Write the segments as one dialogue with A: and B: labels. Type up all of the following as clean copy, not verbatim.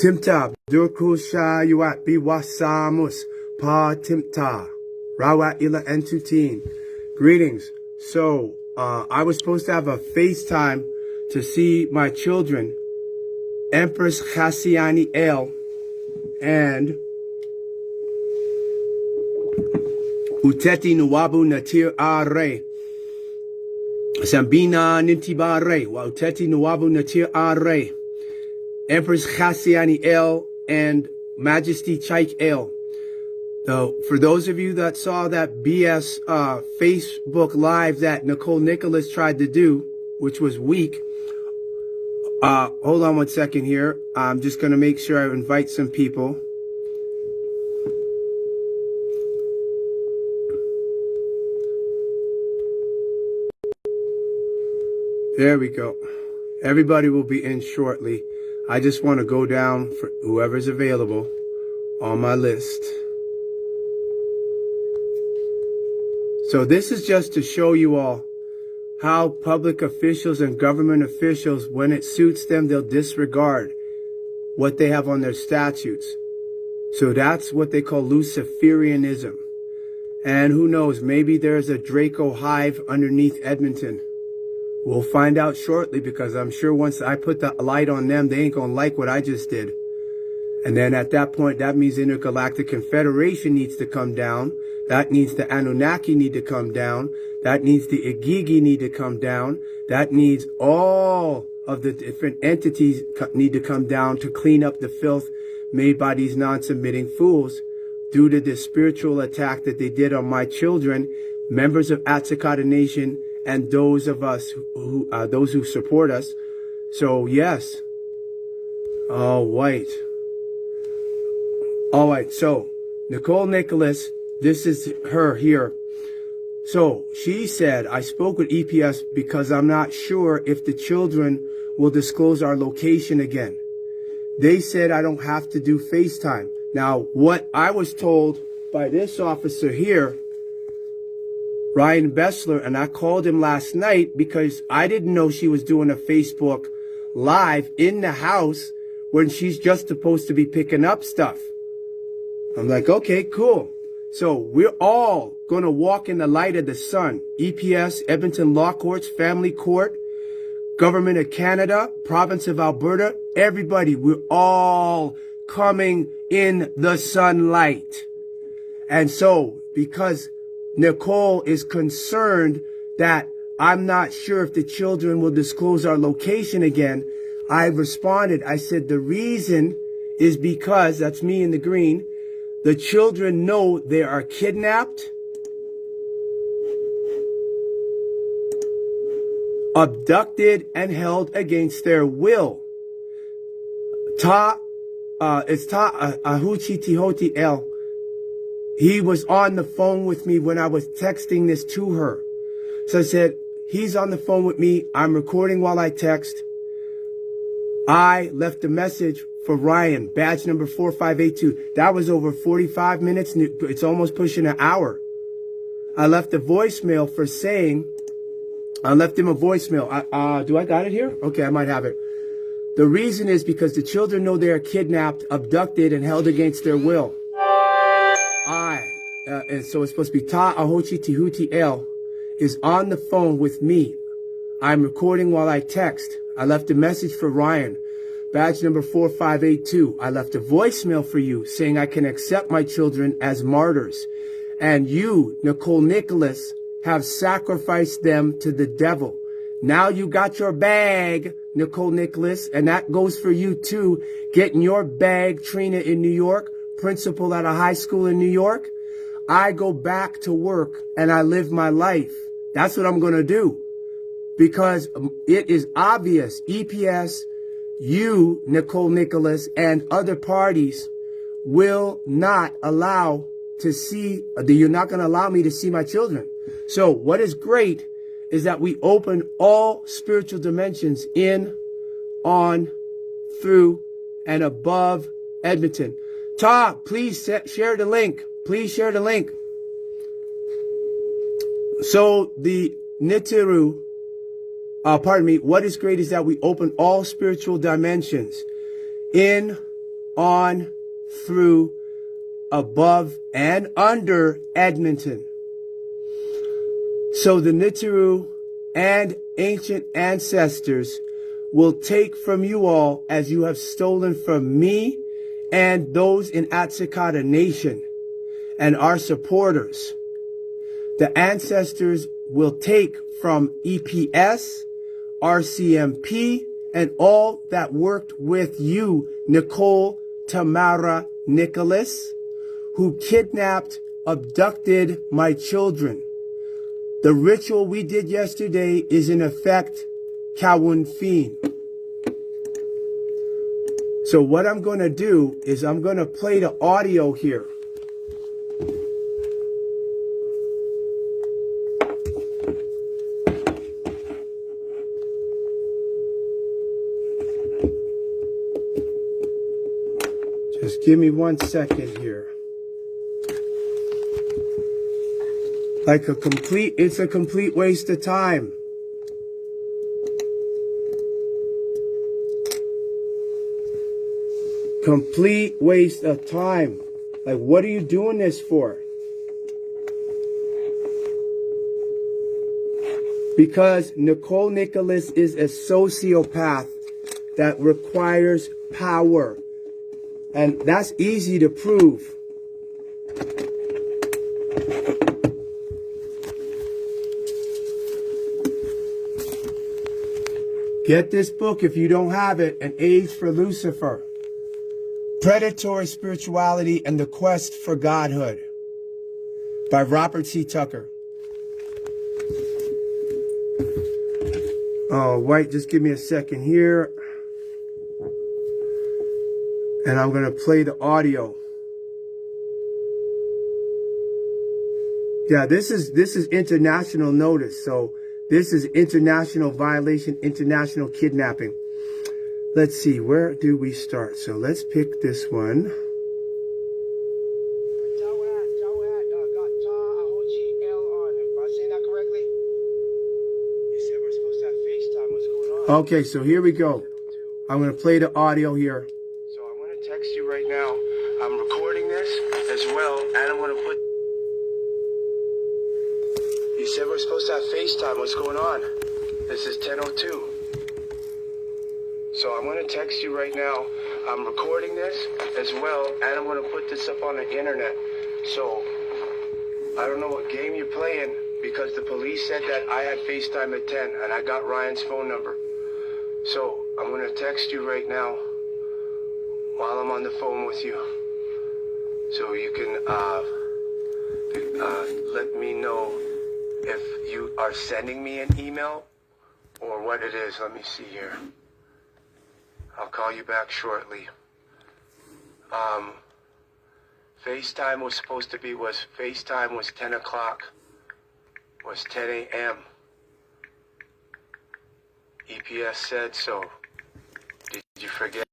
A: Timta, Durkusha Yuat Biwasamus, Pa Timta, Rawat Ila Entutin. Greetings. So, I was supposed to have a FaceTime to see my children, Empress Khasiani El and Uteti Nuwabu Natir Are. Sambina Nintibare, Wa Uteti Nuwabu Natir Are. Empress Khasiani El and Majesty Chaik El. For those of you that saw that BS Facebook Live that Nicole Nicholas tried to do, which was weak, hold on one second here. I'm just going to make sure I invite some people. There we go. Everybody will be in shortly. I just want to go down for whoever's available on my list. So this is just to show you all how public officials and government officials, when it suits them, they'll disregard what they have on their statutes. So that's what they call Luciferianism. And who knows, maybe there's a Draco hive underneath Edmonton. We'll find out shortly, because I'm sure once I put the light on them, they ain't gonna like what I just did. And then at that point, that means the Intergalactic Confederation needs to come down. That means the Anunnaki need to come down. That needs the Igigi need to come down. That needs all of the different entities need to come down to clean up the filth made by these non-submitting fools due to this spiritual attack that they did on my children, members of Atsikata Nation, and those of us those who support us. So yes. All right. So Nicole Nicholas, this is her here. So she said, I spoke with EPS because I'm not sure if the children will disclose our location again. They said I don't have to do FaceTime. Now, what I was told by this officer here, Ryan Bessler, and I called him last night because I didn't know she was doing a Facebook Live in the house when she's just supposed to be picking up stuff. I'm like, okay, cool. So we're all going to walk in the light of the sun. EPS, Edmonton Law Courts, Family Court, Government of Canada, Province of Alberta, everybody, we're all coming in the sunlight. And so, because Nicole is concerned that I'm not sure if the children will disclose our location again, I responded. I said, the reason is because, that's me in the green, the children know they are kidnapped, abducted, and held against their will. It's Ahuchi Tihoti El. He was on the phone with me when I was texting this to her. So I said, he's on the phone with me. I'm recording while I text. I left a message for Ryan, badge number 4582. That was over 45 minutes. It's almost pushing an hour. I left a voicemail for saying, I left him a voicemail. Do I got it here? Okay, I might have it. The reason is because the children know they are kidnapped, abducted, and held against their will. And so it's supposed to be Ta Ahochi Tihuti El is on the phone with me. I'm recording while I text. I left a message for Ryan, badge number 4582. I left a voicemail for you saying I can accept my children as martyrs. And you, Nicole Nicholas, have sacrificed them to the devil. Now you got your bag, Nicole Nicholas, and that goes for you too. Getting your bag, Trina in New York, principal at a high school in New York. I go back to work and I live my life. That's what I'm going to do. Because it is obvious, EPS, you, Nicole Nicholas, and other parties will not allow to see, you're not going to allow me to see my children. So what is great is that we open all spiritual dimensions in, on, through, and above Edmonton. Ta, please share the link. Please share the link. So the Nitiru what is great is that we open all spiritual dimensions in, on, through, above, and under Edmonton. So the Nitaru and ancient ancestors will take from you all as you have stolen from me and those in Atsikata Nation and our supporters. The ancestors will take from EPS, RCMP, and all that worked with you, Nicole, Tamara, Nicholas, who kidnapped, abducted my children. The ritual we did yesterday is in effect Kawun Fiend. So what I'm going to do is I'm going to play the audio here. Just give me 1 second here. It's a complete waste of time. Complete waste of time. Like, what are you doing this for? Because Nicole Nicholas is a sociopath that requires power. And that's easy to prove. Get this book if you don't have it, An Age for Lucifer. Predatory Spirituality and the Quest for Godhood by Robert C. Tucker. Oh, wait, just give me a second here. And I'm going to play the audio. Yeah, this is international notice. So this is international violation, international kidnapping. Let's see, where do we start? So let's pick this one. Okay, so here we go. I'm going to play the audio here. So I want to text you right now. I'm recording this as well, and I'm going to put... You said we're supposed to have FaceTime. What's going on? This is 10:02. So I'm going to text you right now. I'm recording this as well, and I'm going to put this up on the internet. So I don't know what game you're playing, because the police said that I had FaceTime at 10, and I got Ryan's phone number. So I'm going to text you right now while I'm on the phone with you. So you can let me know if you are sending me an email or what it is. Let me see here. I'll call you back shortly. FaceTime was 10 o'clock, was 10 a.m. EPS said so. Did you forget?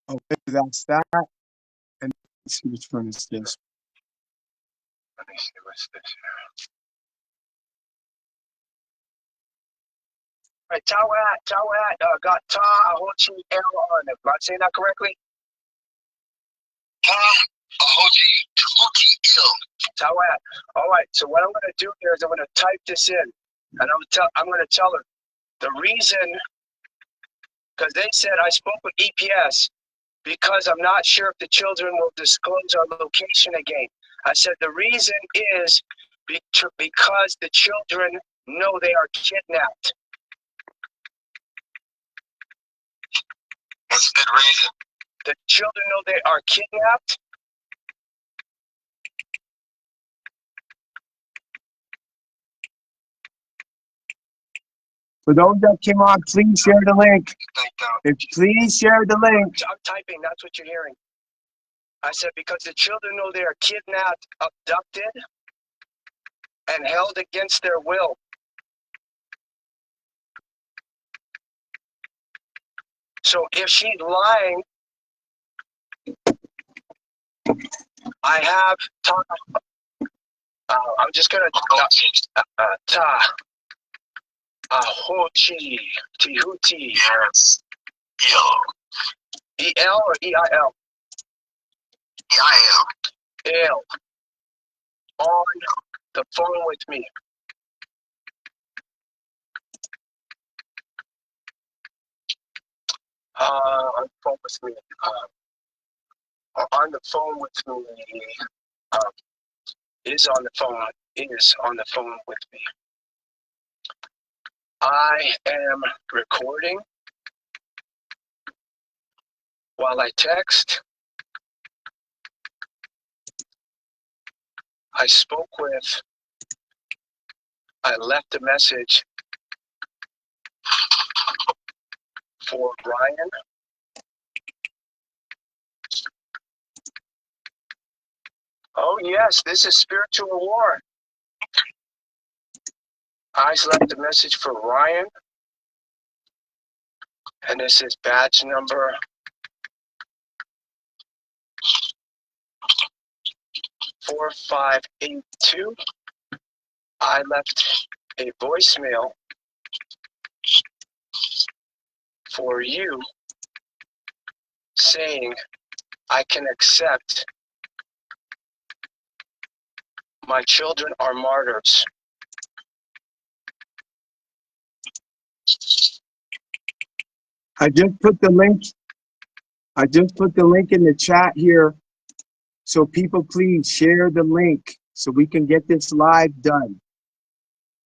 A: Okay, that's that. And let's see which one is this. Let me see what's this here. Right, Tawat, got Ta Ahochi L on it. Am I saying that correctly? Ta Ahochi L. Tawat. All right, so what I'm going to do here is I'm going to type this in, and I'm going to tell her the reason, because they said I spoke with EPS, because I'm not sure if the children will disclose our location again. I said the reason is because the children know they are kidnapped. That's a good reason. The children know they are kidnapped. For those that came on, please share the link. Please share the link. I'm typing. That's what you're hearing. I said, because the children know they are kidnapped, abducted, and held against their will. So if she's lying, I have I'm just gonna ahochi tihuti. Yes. E-L or E-I-L? E-I-L. L. On the phone with me. On the phone with me. On the phone with me. Is on the phone with me. I am recording while I text. I left a message for Ryan. Oh yes, this is spiritual war. I left a message for Ryan, and this is badge number 4582. I left a voicemail for you saying I can accept my children are martyrs. I just put the link in the chat here. So people, please share the link so we can get this live done.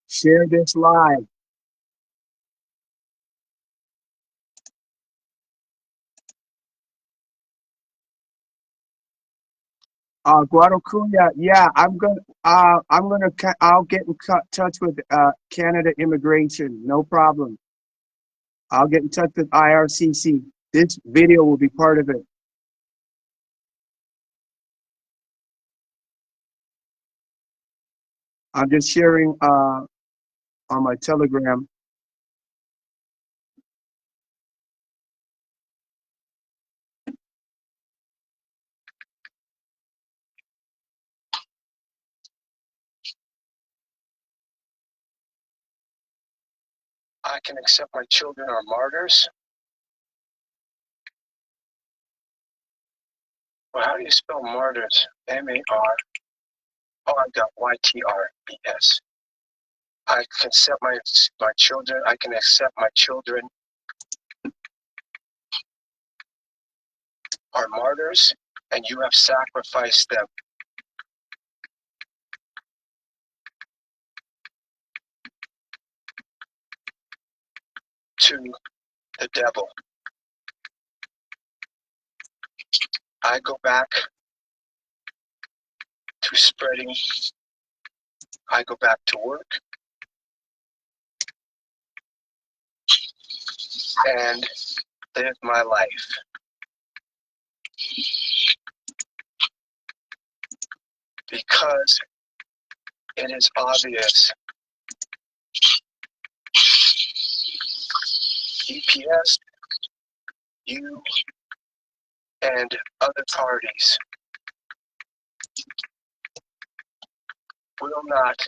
A: Share this live. Guadalupe, yeah, I'll get in touch with Canada Immigration, no problem. I'll get in touch with IRCC. This video will be part of it. I'm just sharing on my Telegram. I can accept my children are martyrs. Well, how do you spell martyrs? M-A-R. Oh, I got Y-T-R-E-S. I can accept my children. I can accept my children are martyrs, and you have sacrificed them to the devil. I go back to spreading. I go back to work and live my life. Because it is obvious EPS, you, and other parties will not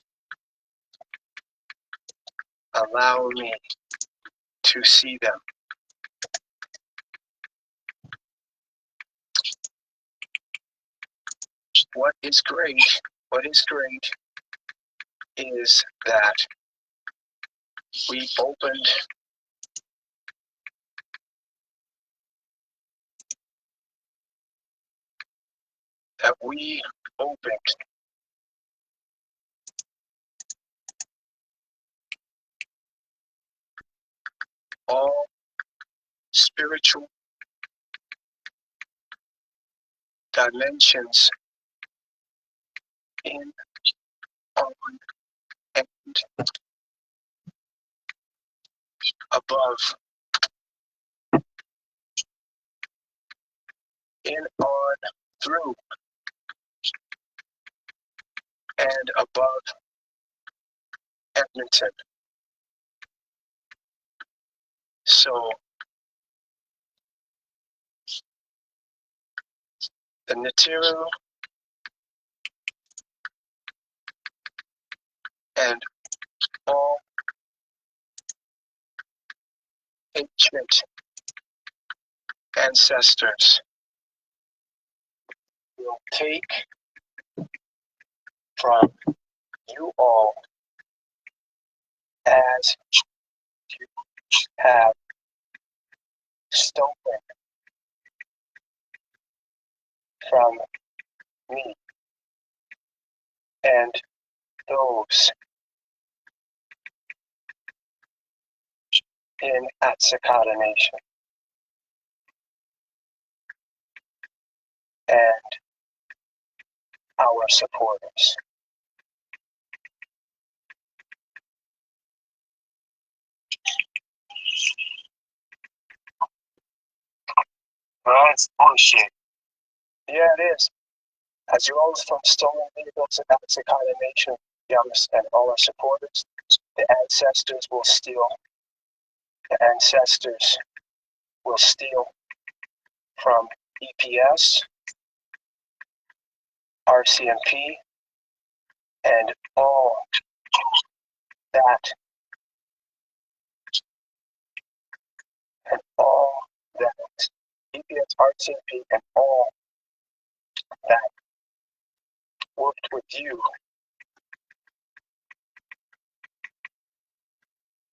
A: allow me to see them. What is great is that we opened all spiritual dimensions in, on, and above, in, on, through and above Edmonton. So the material and all ancient ancestors will take from you all as you have stolen from me and those in Atsakata Nation and our supporters. Well, that's bullshit. Yeah, it is. As you all from stolen vehicles in Atsakata Nation, and all our supporters, the ancestors will steal. The ancestors will steal from EPS, RCMP, and all that, and all that, EPS, RCMP, and all that worked with you,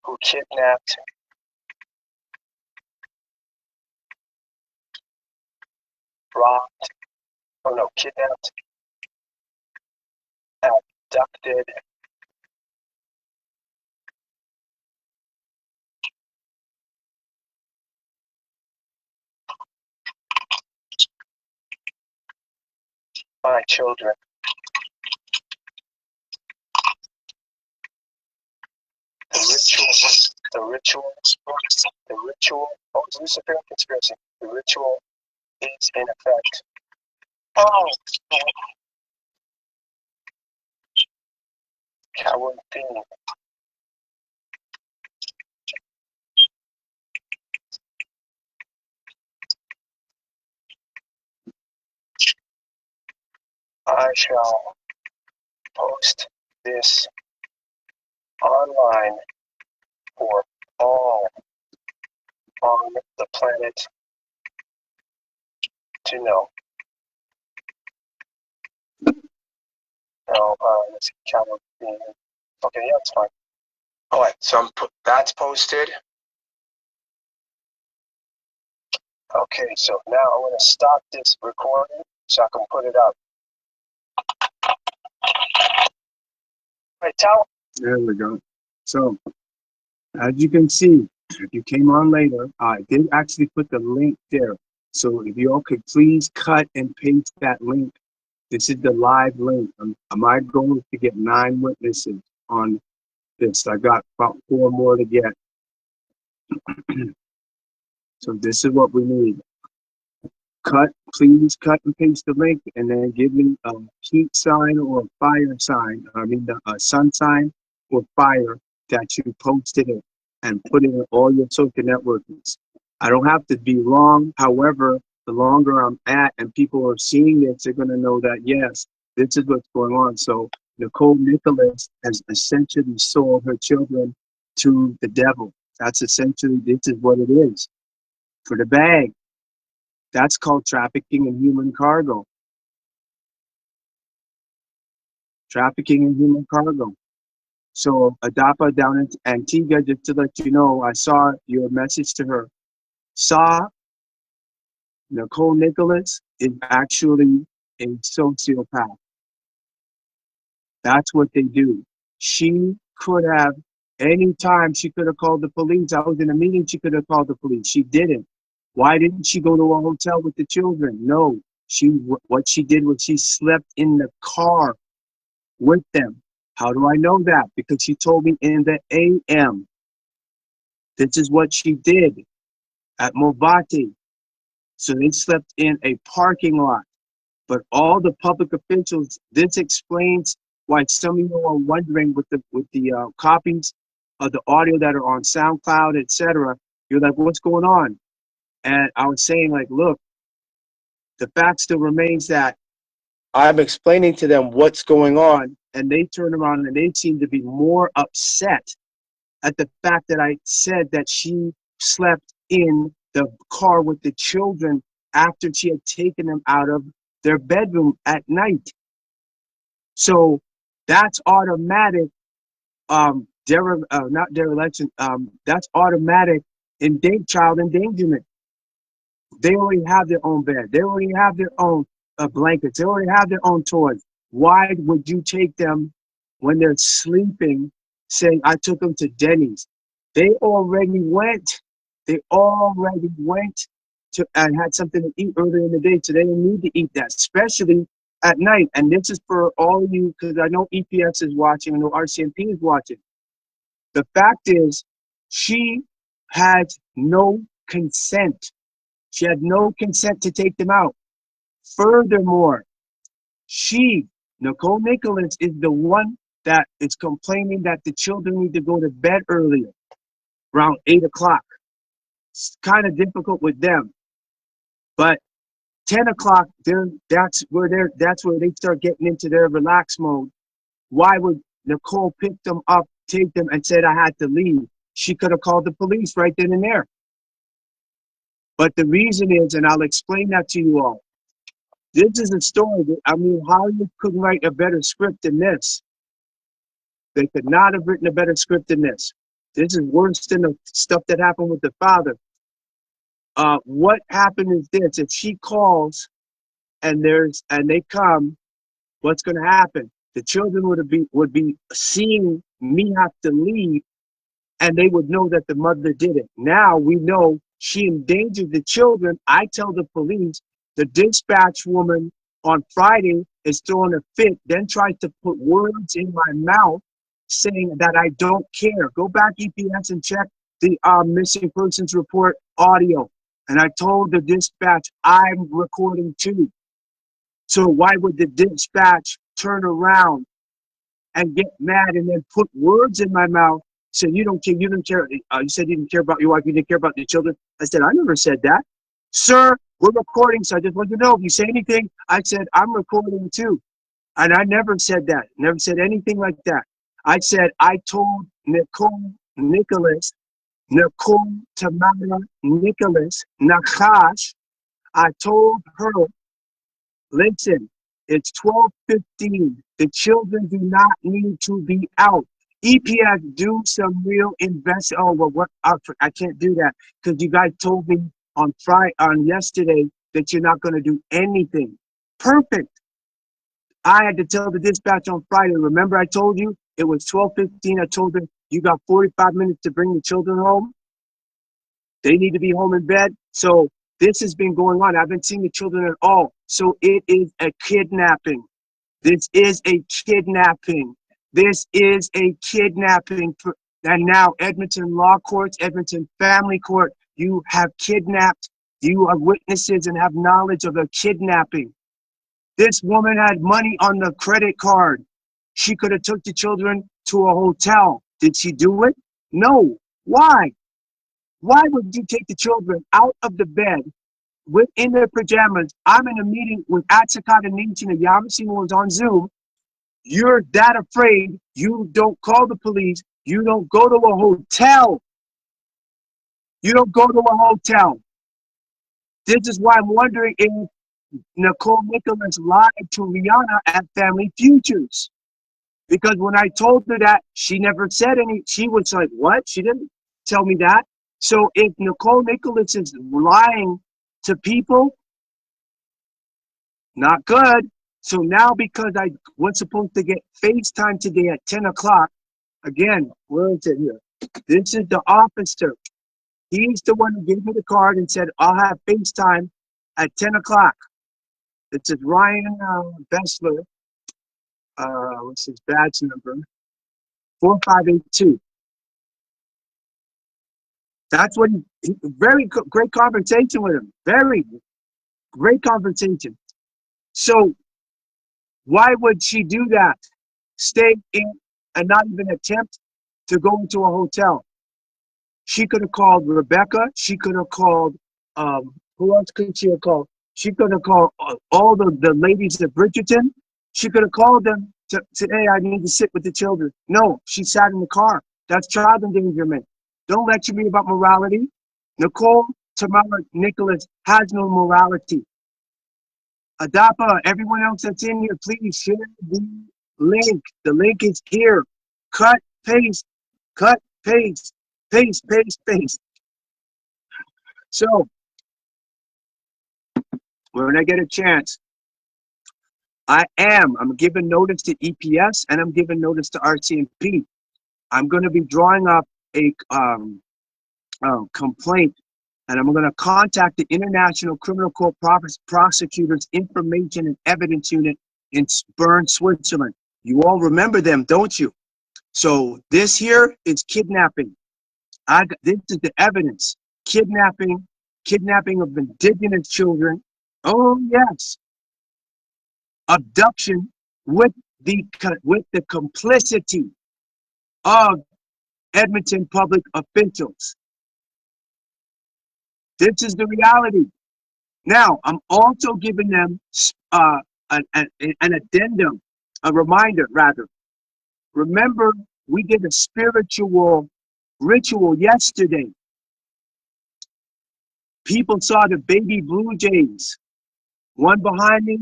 A: who kidnapped, kidnapped, abducted, my children. The ritual, oh, it's Luciferian conspiracy. The ritual is in effect. Oh, coward thing. I shall post this online for all on the planet to know. No, let's see, coward thing. Okay, yeah, it's fine. All right, so that's posted. Okay, so now I'm going to stop this recording so I can put it up. Right, tell. There we go. So, as you can see, if you came on later, I did actually put the link there. So if you all could please cut and paste that link. This is the live link. My goal is to get 9 witnesses on this. I got about 4 more to get. So this is what we need. Please cut and paste the link, and then give me a heat sign or a fire sign. I mean, a sun sign or fire that you posted it, and put it in all your social networks. I don't have to be wrong. However, the longer I'm at and people are seeing this, they're going to know that, yes, this is what's going on. So Nicole Nicholas has essentially sold her children to the devil. That's essentially, this is what it is. For the bag. That's called trafficking in human cargo. Trafficking in human cargo. So Adapa down in Antigua, just to let you know, I saw your message to her. Saw Nicole Nicholas is actually a sociopath. That's what they do. She could have, anytime she could have called the police. I was in a meeting, she could have called the police. She didn't. Why didn't she go to a hotel with the children? No, what she did was she slept in the car with them. How do I know that? Because she told me in the AM. This is what she did at Movati. So they slept in a parking lot. But all the public officials, this explains why some of you are wondering with the copies of the audio that are on SoundCloud, etc. You're like, what's going on? And I was saying, like, look, the fact still remains that I'm explaining to them what's going on, and they turn around and they seem to be more upset at the fact that I said that she slept in the car with the children after she had taken them out of their bedroom at night. So that's automatic, not dereliction, that's automatic child endangerment. They already have their own bed. They already have their own blankets. They already have their own toys. Why would you take them when they're sleeping, saying, I took them to Denny's? They already went. They already went to and had something to eat earlier in the day, so they don't need to eat that, especially at night. And this is for all of you, because I know EPS is watching, I know RCMP is watching. The fact is, she had no consent. She had no consent to take them out. Furthermore, Nicole Nicholas, is the one that is complaining that the children need to go to bed earlier, around 8 o'clock. It's kind of difficult with them. But 10 o'clock, that's where they start getting into their relax mode. Why would Nicole pick them up, take them, and said I had to leave? She could have called the police right then and there. But the reason is, and I'll explain that to you all, this is a story that, I mean, how you could write a better script than this? They could not have written a better script than this. This is worse than the stuff that happened with the father. What happened is this: if she calls and they come, what's going to happen? The children would be seeing me have to leave, and they would know that the mother did it. Now we know she endangered the children. I tell the police. The dispatch woman on Friday is throwing a fit, then tries to put words in my mouth saying that I don't care. Go back, EPS, and check the missing persons report audio. And I told the dispatch, I'm recording too. So why would the dispatch turn around and get mad and then put words in my mouth? So you don't care. You said you didn't care about your wife. You didn't care about the children. I said, I never said that. Sir, we're recording, so I just want you to know, if you say anything, I said, I'm recording too. And I never said that. Never said anything like that. I said, I told Nicole Tamara Nicholas, Nakash, I told her, listen, it's 12:15. The children do not need to be out. EPS, do some real invest. Oh, well, what? I can't do that because you guys told me on yesterday that you're not going to do anything. Perfect. I had to tell the dispatch on Friday. Remember, I told you it was 12:15. I told them you got 45 minutes to bring the children home. They need to be home in bed. So this has been going on. I haven't seen the children at all. So it is a kidnapping. This is a kidnapping. This is a kidnapping. And now Edmonton Law Courts, Edmonton Family Court, you have kidnapped. You are witnesses and have knowledge of a kidnapping. This woman had money on the credit card. She could have took the children to a hotel. Did she do it? No. Why? Why would you take the children out of the bed in their pajamas? I'm in a meeting with Atsikata Nation and Yamasino was on Zoom. You're that afraid. You don't call the police. You don't go to a hotel. You don't go to a hotel. This is why I'm wondering if Nicole Nicholas lied to Rihanna at Family Futures. Because when I told her that, she never said any. She was like, what? She didn't tell me that. So if Nicole Nicholas is lying to people, not good. So now because I was supposed to get FaceTime today at 10 o'clock, again, where is it here? This is the officer. He's the one who gave me the card and said, I'll have FaceTime at 10 o'clock. It says Ryan Bessler. What's his badge number? 4582. That's what very great conversation with him. Very great conversation.
B: So why would she do that? Stay in and not even attempt to go into a hotel. She could have called Rebecca. She could have called, who else could she have called? She could have called all the ladies at Bridgerton. She could have called them to say, hey, I need to sit with the children. No, she sat in the car. That's child endangerment. Don't lecture me about morality. Nicole, Tamara, Nicholas has no morality. Adapa, everyone else that's in here, please share the link. The link is here. Cut, paste, cut, paste, paste, paste, paste. So when I get a chance, I'm giving notice to EPS and I'm giving notice to RCMP. I'm going to be drawing up a complaint, and I'm going to contact the International Criminal Court Prosecutors Information and Evidence Unit in Bern, Switzerland. You all remember them, don't you? So this here is kidnapping. This is the evidence. Kidnapping of indigenous children. Oh yes, abduction with the complicity of Edmonton public officials. This is the reality. Now, I'm also giving them an addendum, a reminder rather. Remember, we did a spiritual ritual yesterday. People saw the baby blue jays, one behind me,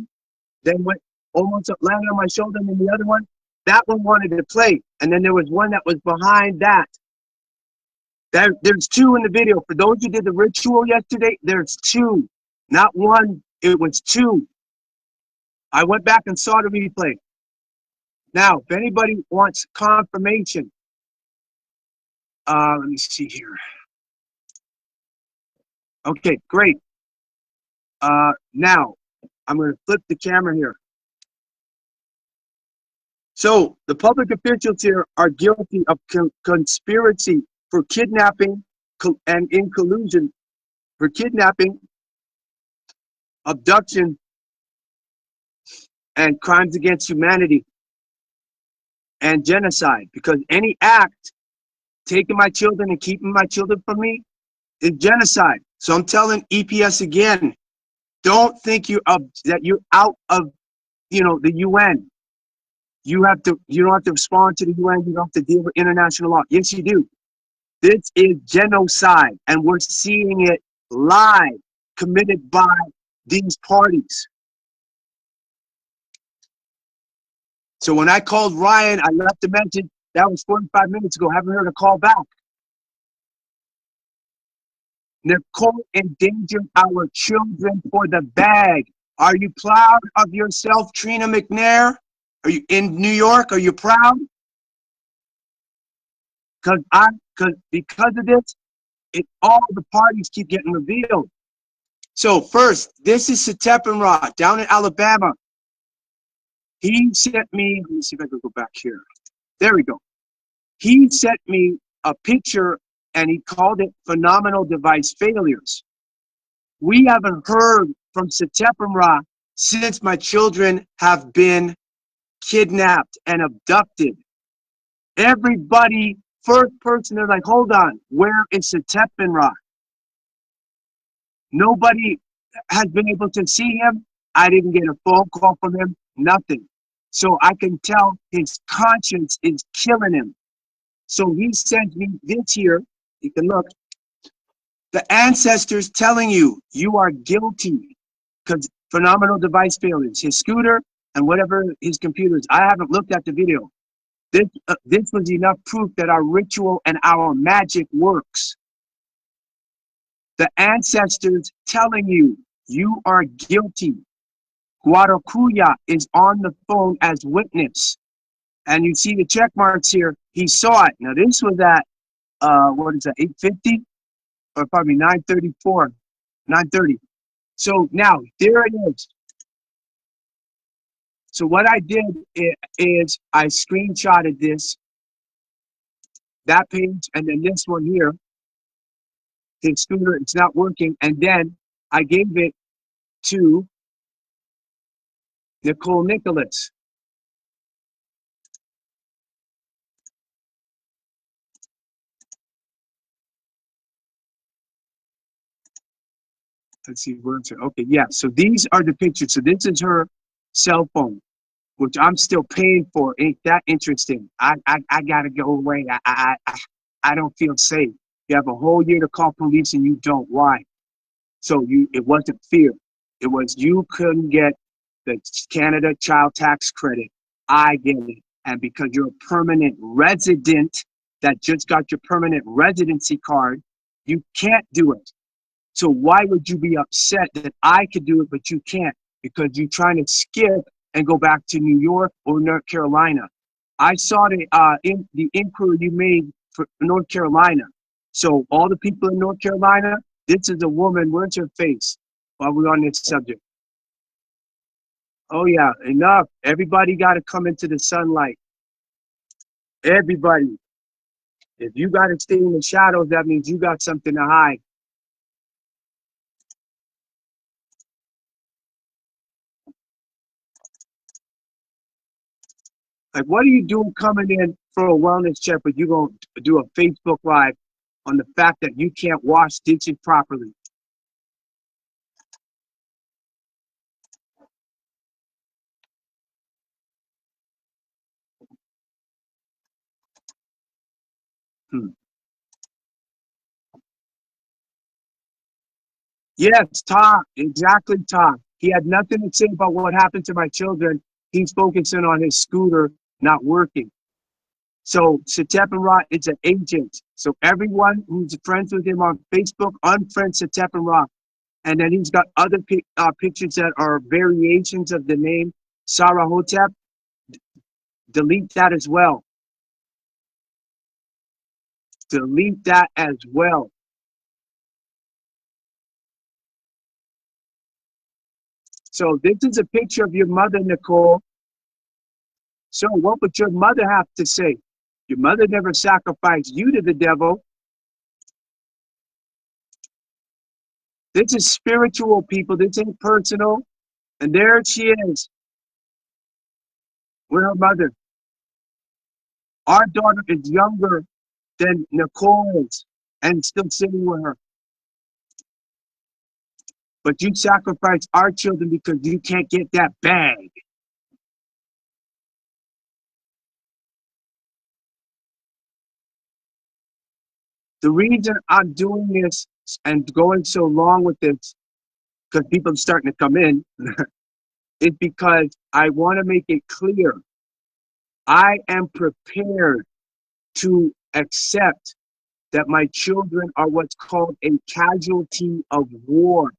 B: then went almost landed on my shoulder, and then the other one, that one wanted to play. And then there was one that was behind that. There's two in the video. For those who did the ritual yesterday, there's two. Not one, it was two. I went back and saw the replay. Now, if anybody wants confirmation, let me see here. Okay, great. Now, I'm going to flip the camera here. So, the public officials here are guilty of conspiracy for kidnapping and in collusion for kidnapping, abduction, and crimes against humanity and genocide. Because any act taking my children and keeping my children from me is genocide. So I'm telling EPS again, don't think that you're out of the UN. You don't have to respond to the UN. You don't have to deal with international law. Yes, you do. This is genocide, and we're seeing it live, committed by these parties. So when I called Ryan, I left a message. That was 45 minutes ago. Haven't heard a call back. Nicole endangered our children for the bag. Are you proud of yourself, Trina McNair? Are you in New York? Are you proud? Because of this, all the parties keep getting revealed. So first, this is Setepenra down in Alabama. He sent me, let me see if I can go back here. There we go. He sent me a picture and he called it phenomenal device failures. We haven't heard from Setepenra since my children have been kidnapped and abducted. Everybody, first person, they're like, hold on, where is Setepenra? Nobody has been able to see him. I didn't get a phone call from him, nothing. So I can tell his conscience is killing him. So he sent me this here. You can look. The ancestors telling you are guilty because phenomenal device failures. His scooter and whatever his computers. I haven't looked at the video. This was enough proof that our ritual and our magic works. The ancestors telling you are guilty. Guaracuya is on the phone as witness. And you see the check marks here. He saw it. Now this was at, what is that, 8:50? Or probably 9:34, 9:30. So now, there it is. So what I did is I screenshotted that page, and then this one here, his scooter, it's not working. And then I gave it to Nicole Nicholas. Let's see, where's her? Okay, yeah. So these are the pictures. So this is her cell phone, which I'm still paying for. Ain't that interesting? I gotta go away. I don't feel safe. You have a whole year to call police and you don't. Why? So it wasn't fear. It was you couldn't get the Canada Child Tax Credit. I get it. And because you're a permanent resident that just got your permanent residency card, you can't do it. So why would you be upset that I could do it, but you can't? Because you're trying to skip and go back to New York or North Carolina. I saw the inquiry you made for North Carolina. So all the people in North Carolina, this is a woman. Where's her face? While we're on this subject. Oh yeah, enough. Everybody got to come into the sunlight. Everybody. If you got to stay in the shadows, that means you got something to hide. Like, what are you doing coming in for a wellness check, but you're going to do a Facebook Live on the fact that you can't wash dishes properly? Hmm. Yes, Todd, exactly, Todd. He had nothing to say about what happened to my children. He's focusing on his scooter not working. So Satep is an agent. So everyone who's friends with him on Facebook, unfriend Satep. And then he's got other pictures that are variations of the name Sarah Hotep. Delete that as well. Delete that as well. So this is a picture of your mother, Nicole. So what would your mother have to say? Your mother never sacrificed you to the devil. This is spiritual, people. This ain't personal. And there she is with her mother. Our daughter is younger than Nicole is and still sitting with her. But you sacrifice our children because you can't get that bag. The reason I'm doing this and going so long with this, because people are starting to come in, is because I want to make it clear. I am prepared to accept that my children are what's called a casualty of war.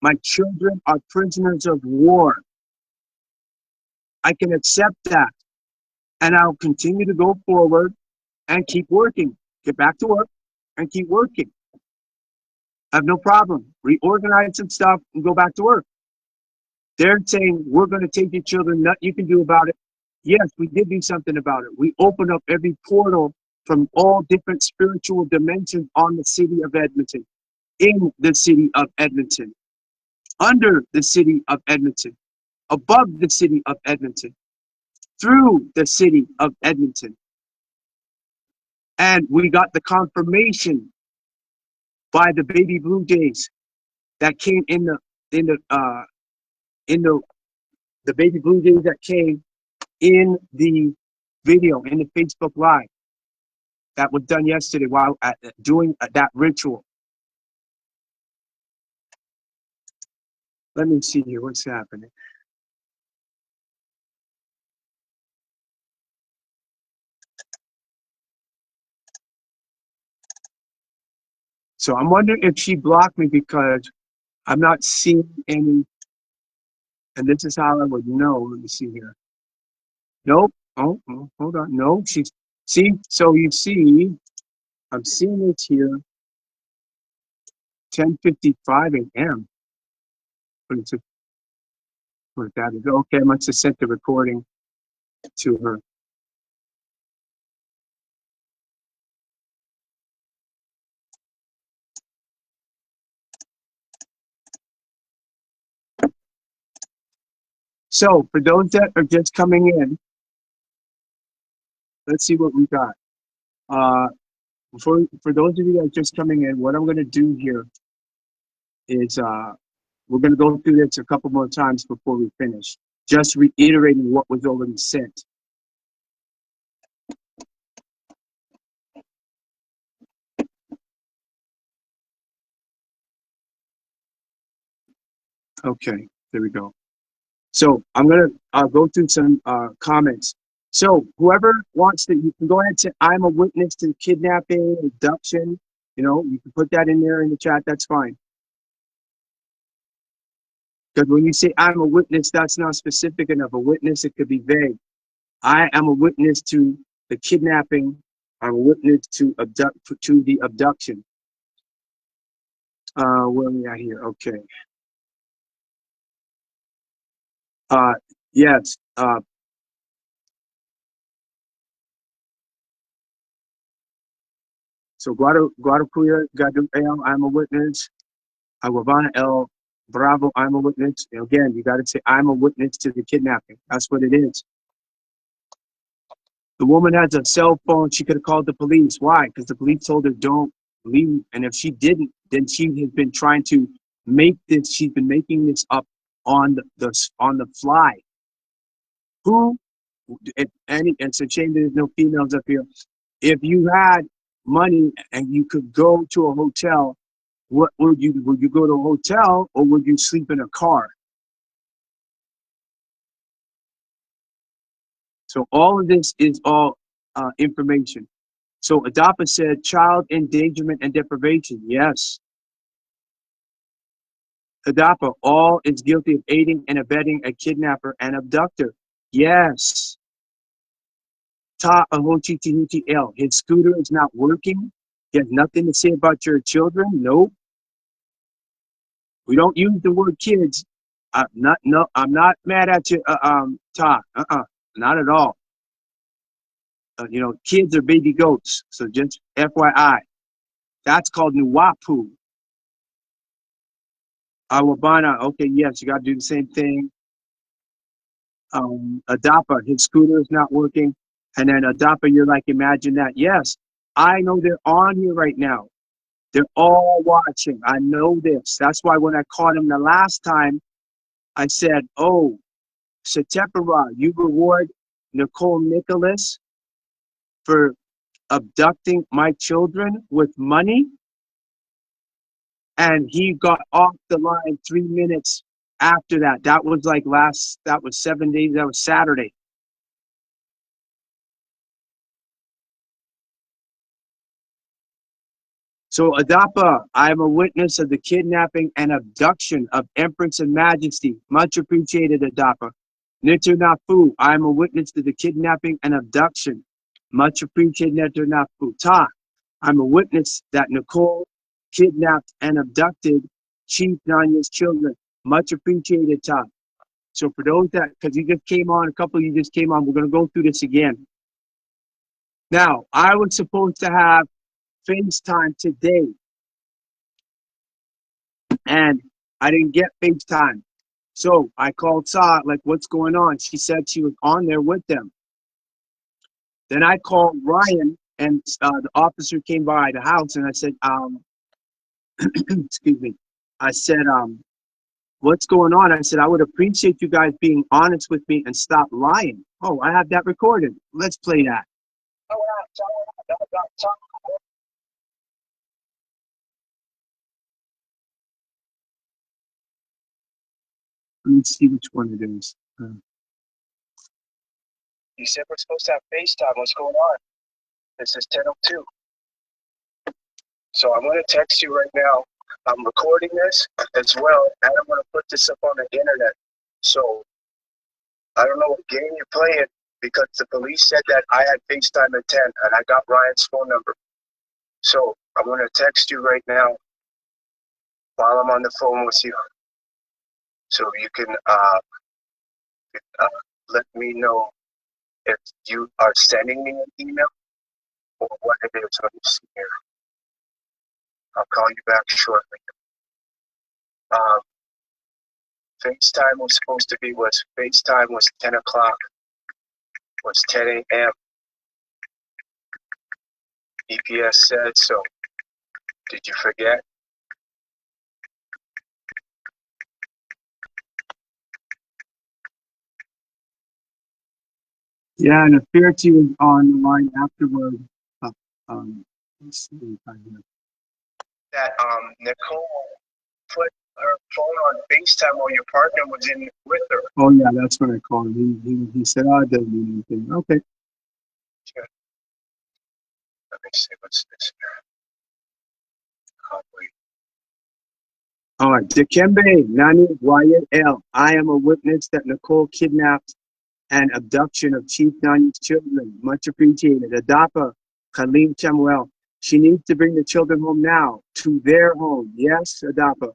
B: My children are prisoners of war. I can accept that. And I'll continue to go forward and keep working. Get back to work and keep working. I have no problem. Reorganize some stuff and go back to work. They're saying, we're going to take your children, nothing you can do about it. Yes, we did do something about it. We opened up every portal from all different spiritual dimensions on the city of Edmonton, in the city of Edmonton, under the city of Edmonton, above the city of Edmonton, through the city of Edmonton. And we got the confirmation by the baby blue jays that came in the baby blue jays that came in the video in the Facebook Live that was done yesterday while doing that ritual. Let me see here what's happening. So I'm wondering if she blocked me because I'm not seeing any, and this is how I would know. Let me see here. Nope. Oh, hold on. No, she's, see, so you see, I'm seeing it here, 10:55 a.m. But it's what that is. Okay, I must have sent the recording to her. So for those that are just coming in, let's see what we got. For those of you that are just coming in, what I'm going to do here is we're going to go through this a couple more times before we finish, just reiterating what was already sent. Okay, there we go. So I'm going to go through some comments. So whoever wants to, you can go ahead and say, I'm a witness to kidnapping, abduction. You know, you can put that in there in the chat. That's fine. Because when you say I'm a witness, that's not specific enough. A witness, it could be vague. I am a witness to the kidnapping. I'm a witness to the abduction. Where are we at here? Okay. Yes. So Guadalupe, I'm a witness. Aguavana El Bravo, I'm a witness. And again, you got to say, I'm a witness to the kidnapping. That's what it is. The woman has a cell phone. She could have called the police. Why? Because the police told her don't leave. And if she didn't, then she has been trying to make this. She's been making this up on the fly. Who? If any, it's a shame there's no females up here. If you had money and you could go to a hotel, what would you go to a hotel or would you sleep in a car? So all of this is all information. So Adapa said child endangerment and deprivation. Yes. Adapa, all is guilty of aiding and abetting a kidnapper and abductor. Yes. Ta ahochi tihuti el. His scooter is not working. He has nothing to say about your children. Nope. We don't use the word kids. I'm not mad at you, Ta. Not at all. You know, kids are baby goats. So just FYI, that's called Nuwapu. Awabana, okay, yes, you got to do the same thing. Adapa, his scooter is not working. And then Adapa, you're like, imagine that. Yes, I know they're on here right now. They're all watching. I know this. That's why when I caught him the last time, I said, oh, Setepara, you reward Nicole Nicholas for abducting my children with money? And he got off the line 3 minutes after that. That was like that was 7 days, that was Saturday. So Adapa, I am a witness of the kidnapping and abduction of Empress and Majesty. Much appreciated, Adapa. Niter Nafu, I am a witness to the kidnapping and abduction. Much appreciated, Niter Nafu. Ta, I'm a witness that Nicole kidnapped and abducted Chief Nanya's children. Much appreciated, Ta. So for those that, because you just came on, a couple of you just came on, we're going to go through this again. Now, I was supposed to have FaceTime today, and I didn't get FaceTime. So I called Sa, like, what's going on? She said she was on there with them. Then I called Ryan, and the officer came by the house, and I said, excuse me. I said, what's going on? I said, I would appreciate you guys being honest with me and stop lying. Oh, I have that recorded. Let's play that. Let me see which one it is. You said we're supposed to have FaceTime. What's going on? This is 10:02. So I'm going to text you right now. I'm recording this as well, and I'm going to put this up on the internet. So I don't know what game you're playing because the police said that I had FaceTime at 10, and I got Ryan's phone number. So I'm going to text you right now while I'm on the phone with you. So you can let me know if you are sending me an email or what it is. Let me see here. I'll call you back shortly. FaceTime was supposed to be FaceTime was 10 o'clock, was 10 a.m. EPS said so. Did you forget? Yeah, and Afirti was on the line afterward. Let's see if I can. That Nicole put her phone on FaceTime while your partner was in with her. Oh yeah, that's when I called him. He said, "Oh, it doesn't mean anything." Okay. Sure. Let me see what's this. All right, Dikembe Nani Wyatt L. I am a witness that Nicole kidnapped and abduction of Chief Nani's children. Much appreciated. Adapa Khalil Chamuel. She needs to bring the children home now, to their home. Yes, Adapa.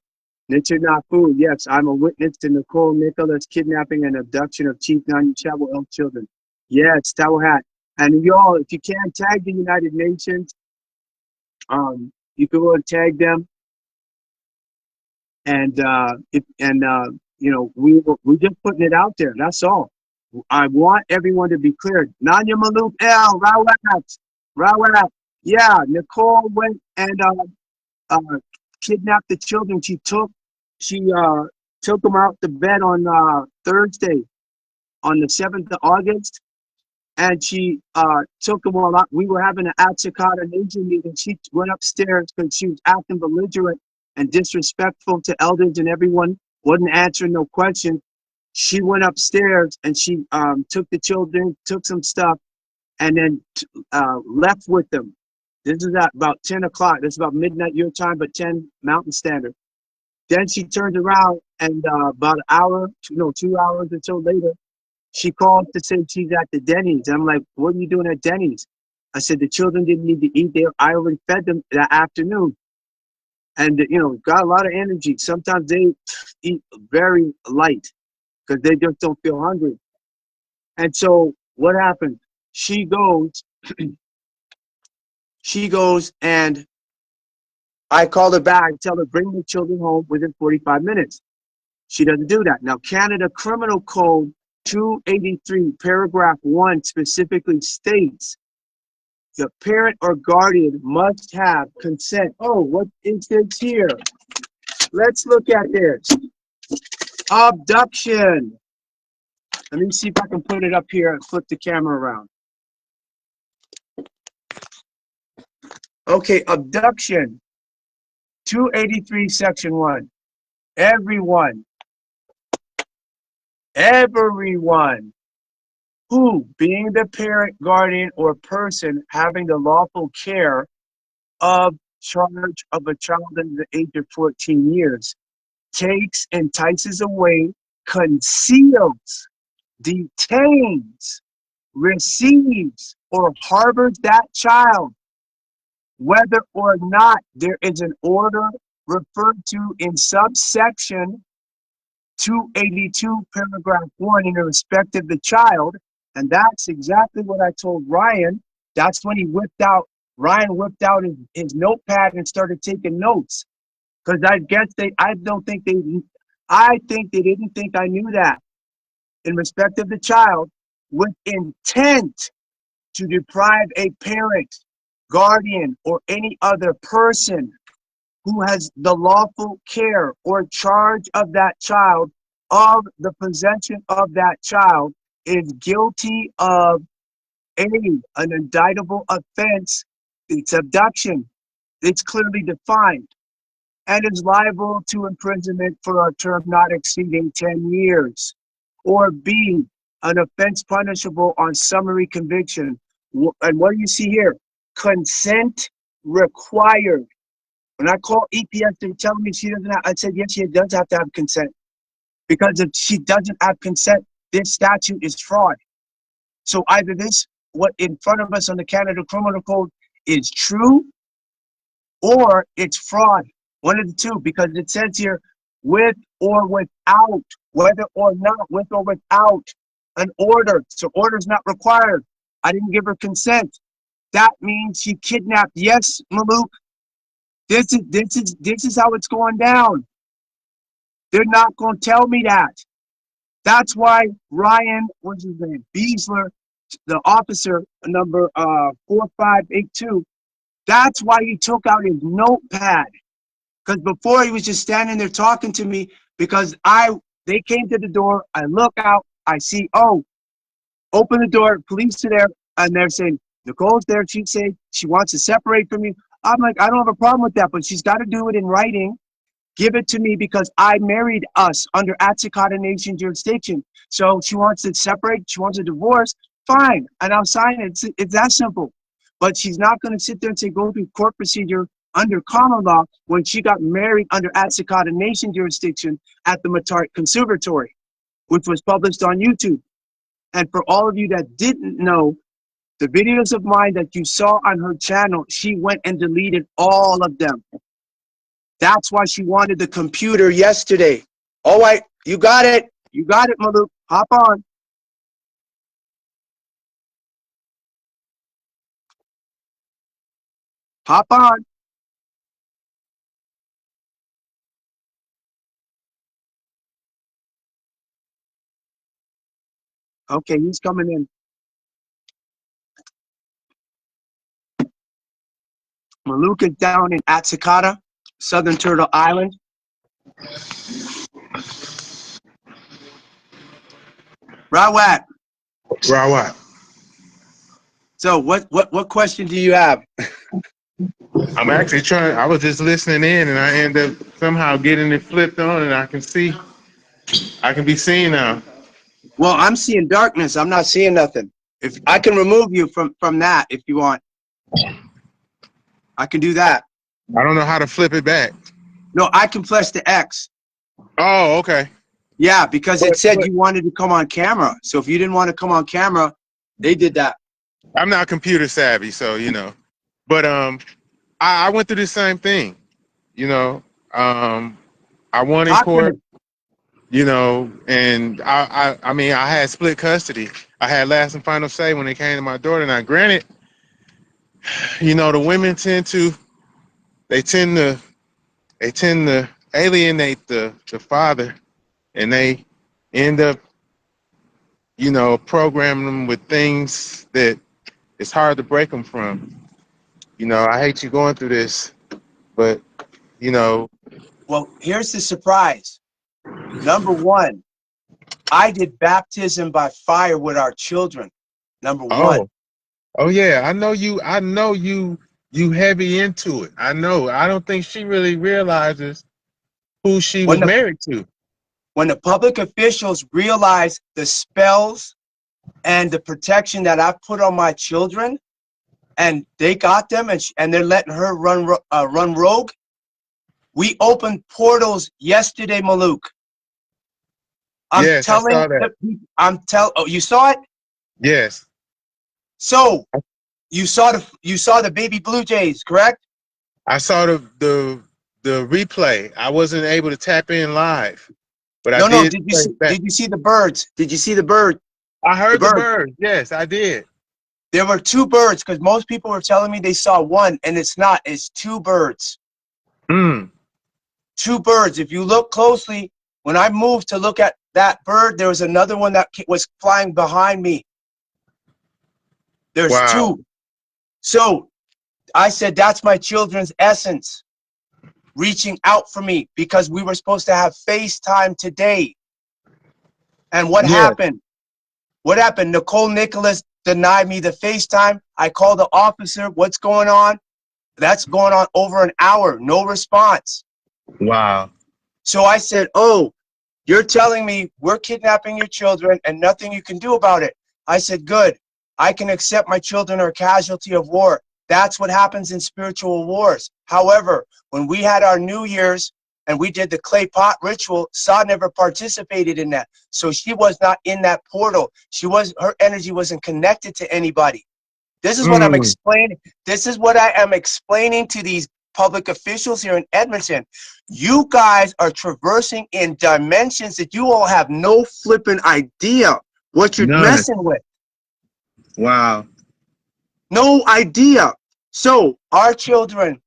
B: Nichir Nafu. Yes, I'm a witness to Nicole Nicholas kidnapping and abduction of Chief Nani Chamuel children. Yes, Tawahat. And y'all, if you can't tag the United Nations, you can go and tag them. And you know, we're just putting it out there. That's all. I want everyone to be clear. Nanya Malouf L. Rawat. Yeah, Nicole went and kidnapped the children. She took them out to bed on Thursday, on the 7th of August, and she took them all out. We were having an Atsikata Nation meeting. She went upstairs because she was acting belligerent and disrespectful to elders and everyone, wasn't answering no questions. She went upstairs and she took the children, took some stuff, and then left with them. This is at about 10 o'clock. This is about midnight your time, but 10 Mountain Standard. Then she turned around and about an hour, 2 hours or so later, she called to say she's at the Denny's. And I'm like, what are you doing at Denny's? I said, the children didn't need to eat. I already fed them that afternoon. And, got a lot of energy. Sometimes they eat very light because they just don't feel hungry. And so what happened? She goes and I called her back, tell her, bring the children home within 45 minutes. She doesn't do that. Now, Canada Criminal Code 283, paragraph 1 specifically states the parent or guardian must have consent. Oh, what is this here? Let's look at this. Abduction. Let me see if I can put it up here and flip the camera around. Okay, abduction. 283, section 1. Everyone who, being the parent, guardian, or person having the lawful care of charge of a child under the age of 14 years, takes, entices away, conceals, detains, receives, or harbors that child, whether or not there is an order referred to in subsection 282, paragraph 1 in respect of the child. And that's exactly what I told Ryan. That's when Ryan whipped out his notepad and started taking notes. Because I think they didn't think I knew that. In respect of the child, with intent to deprive a parent, guardian, or any other person who has the lawful care or charge of that child of the possession of that child is guilty of an indictable offense. It's abduction. It's clearly defined and is liable to imprisonment for a term not exceeding 10 years. Or B, an offense punishable on summary conviction. And what do you see here? Consent required. When I call EPS, they're telling me she doesn't have, I said, yes, she does have to have consent. Because if she doesn't have consent, this statute is fraud. So either what in front of us on the Canada Criminal Code is true, or it's fraud. One of the two, because it says here, with or without, whether or not, with or without an order. So order's not required. I didn't give her consent. That means she kidnapped. Yes, Maluk. This is how it's going down. They're not going to tell me that. That's why Ryan, what's his name? Beasler, the officer number 4582, that's why he took out his notepad. Because before he was just standing there talking to me because they came to the door, I look out, I see, oh, open the door, police are there, and they're saying, Nicole's there, she said she wants to separate from me. I'm like, I don't have a problem with that, but she's got to do it in writing. Give it to me because I married us under Atsikota Nation jurisdiction. So she wants to separate, she wants a divorce, fine, and I'll sign it. It's that simple. But she's not going to sit there and say go through court procedure under common law when she got married under Atsikota Nation jurisdiction at the Matart Conservatory, which was published on YouTube. And for all of you that didn't know, the videos of mine that you saw on her channel, she went and deleted all of them. That's why she wanted the computer yesterday. All right, you got it. You got it, Maluk. Hop on. Hop on. Okay, he's coming in. Maluk is down in Atsikota, Southern Turtle Island. Rawat.
C: Rawat.
B: So what question do you have?
C: I'm actually trying. I was just listening in, and I end up somehow getting it flipped on, and I can be seeing now.
B: Well, I'm seeing darkness. I'm not seeing nothing. If I can remove you from that if you want. I can do that.
C: I don't know how to flip it back.
B: No, I can press the X.
C: Oh, okay.
B: Yeah, because it said you wanted to come on camera. So if you didn't want to come on camera, they did that.
C: I'm not computer savvy, so you know. But I went through the same thing. You know, I won in court. You know, and I mean, I had split custody. I had last and final say when it came to my daughter. Now, granted, you know, the women tend to alienate the father, and they end up, you know, programming them with things that it's hard to break them from. You know, I hate you going through this, but you know.
B: Well, here's the surprise. Number one, I did baptism by fire with our children. Number one.
C: Oh yeah, I know you heavy into it. I know. I don't think she really realizes who she was married to.
B: When the public officials realize the spells and the protection that I put on my children, and they got them, and they're letting her run rogue. We opened portals yesterday, Maluk.
C: Yes, I saw that.
B: Oh, you saw it?
C: Yes.
B: So you saw the baby Blue Jays, correct?
C: I saw the replay. I wasn't able to tap in live, but I did.
B: Did you see the birds? Did you see the bird?
C: I heard the birds. Yes, I did.
B: There were two birds because most people were telling me they saw one, and it's not. It's two birds. Two birds. If you look closely, when I moved to look at that bird, there was another one that was flying behind me. There's two. So I said, that's my children's essence reaching out for me because we were supposed to have FaceTime today. And what happened? What happened? Nicole Nicholas denied me the FaceTime. I called the officer. What's going on? That's going on over an hour. No response.
C: Wow.
B: So I said, oh, you're telling me we're kidnapping your children and nothing you can do about it. I said, good. I can accept my children are a casualty of war. That's what happens in spiritual wars. However, when we had our New Year's and we did the clay pot ritual, Sa never participated in that. So she was not in that portal. Her energy wasn't connected to anybody. This is what I'm explaining. This is what I am explaining to these public officials here in Edmonton. You guys are traversing in dimensions that you all have no flipping idea what you're messing with.
C: Wow.
B: No idea. So our children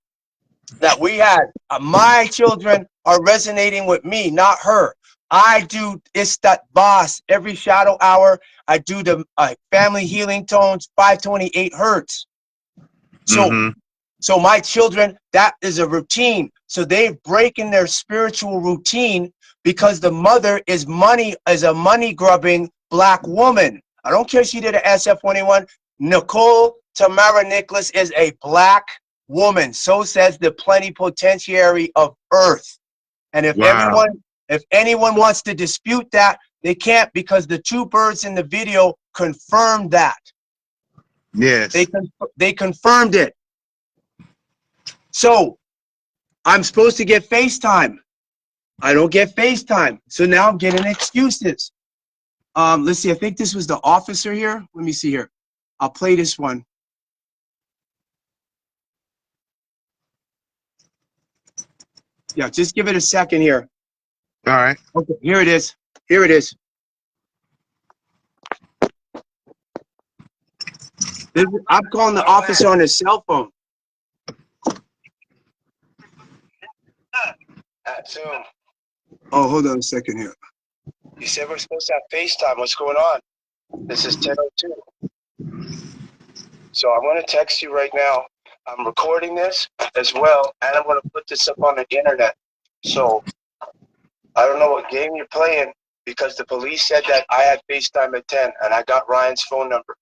B: that we had, my children are resonating with me, not her. I do Istat Boss every shadow hour. I do the family healing tones, 528 hertz. So,
C: Mm-hmm.
B: so my children, that is a routine. So they've breaking their spiritual routine because the mother is a money grubbing black woman. I don't care if she did an SF-21. Nicole Tamara Nicholas is a black woman. So says the plenipotentiary of Earth. And
C: Wow.
B: if anyone wants to dispute that, they can't, because the two birds in the video confirmed that.
C: Yes.
B: They confirmed it. So I'm supposed to get FaceTime. I don't get FaceTime. So now I'm getting excuses. Let's see. I think this was the officer here. Let me see here. I'll play this one. Yeah, just give it a second here.
C: All right.
B: Okay, here it is. Here it is. I'm calling the officer on his cell phone. At Zoom. Oh, hold on a second here. You said we're supposed to have FaceTime. What's going on? This is 10:02. So I want to text you right now. I'm recording this as well, and I'm going to put this up on the internet. So I don't know what game you're playing, because the police said that I had FaceTime at 10, and I got Ryan's phone number.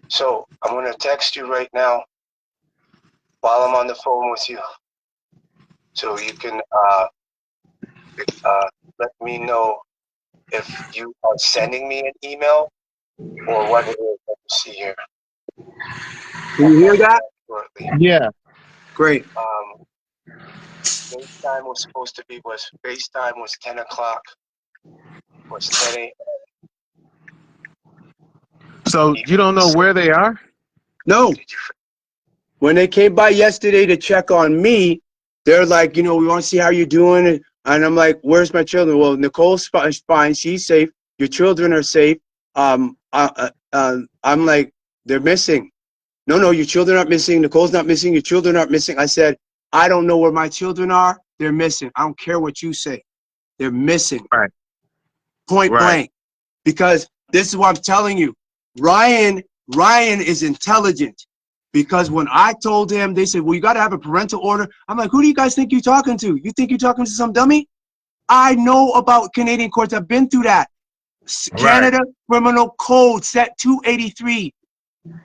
B: So I'm going to text you right now while I'm on the phone with you, so you can let me know if you are sending me an email or what it is. Let me see here. Can you hear that?
C: Yeah.
B: Great. FaceTime was supposed to be, FaceTime was 10 o'clock, was 10 a.m.
C: So you don't know where they are?
B: No. When they came by yesterday to check on me, they're like, we want to see how you're doing. And I'm like, where's my children? Well, Nicole's fine. She's safe. Your children are safe. I'm like, they're missing. No, your children aren't missing. Nicole's not missing. Your children aren't missing. I said, I don't know where my children are. They're missing. I don't care what you say. They're missing.
C: Right.
B: Point blank. Because this is what I'm telling you. Ryan is intelligent. Because when I told him, they said, well, you got to have a parental order. I'm like, who do you guys think you're talking to? You think you're talking to some dummy? I know about Canadian courts. I've been through that. Canada Criminal Code, Set 283.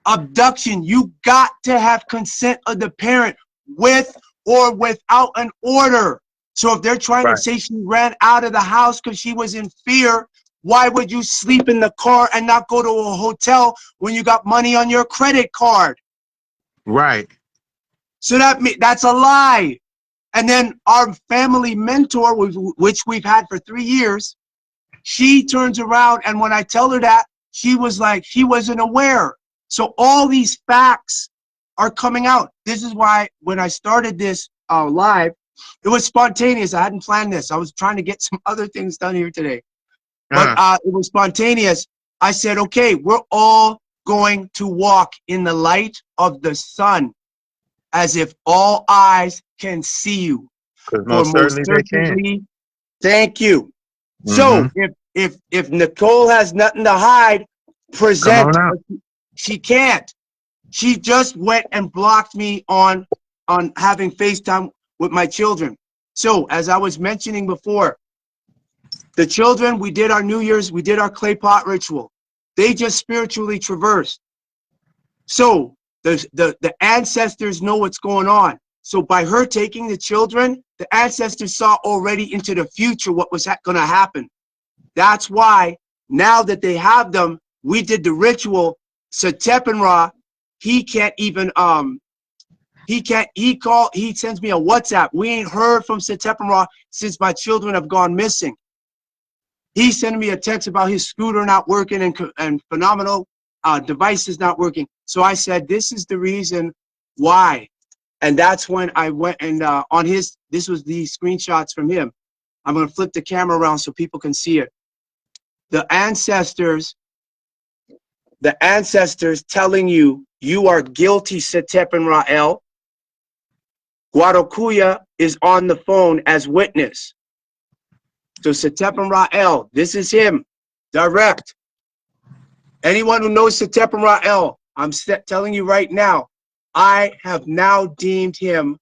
B: Abduction. You got to have consent of the parent, with or without an order. So if they're trying to say she ran out of the house because she was in fear, why would you sleep in the car and not go to a hotel when you got money on your credit card?
C: Right.
B: So that's a lie. And then our family mentor, which we've had for 3 years, she turns around, and when I tell her that, she was like, she wasn't aware. So all these facts are coming out. This is why when I started this live, it was spontaneous. I hadn't planned this. I was trying to get some other things done here today. But it was spontaneous. I said, okay, we're all going to walk in the light of the sun, as if all eyes can see you.
C: Because
B: For
C: most certainly they can.
B: certainly, thank you. So if Nicole has nothing to hide, present.
C: Come on out.
B: She can't. She just went and blocked me on having FaceTime with my children. So as I was mentioning before, the children, we did our New Year's, we did our clay pot ritual. They just spiritually traversed. So the ancestors know what's going on. So by her taking the children, the ancestors saw already into the future what was going to happen. That's why now that they have them, we did the ritual. Satepanra, he can't even he sends me a WhatsApp. We ain't heard from Satepanra since my children have gone missing. He's sending me a text about his scooter not working and phenomenal devices not working. So I said, this is the reason why. And that's when I went and on his, this was the screenshots from him. I'm going to flip the camera around so people can see it. The ancestors telling you, you are guilty, Setep and Ra'el.
A: Guadalupe is on the phone as witness. So Setep and Ra'el, this is him, direct. Anyone who knows Setep and Ra'el, I'm telling you right now, I have now deemed him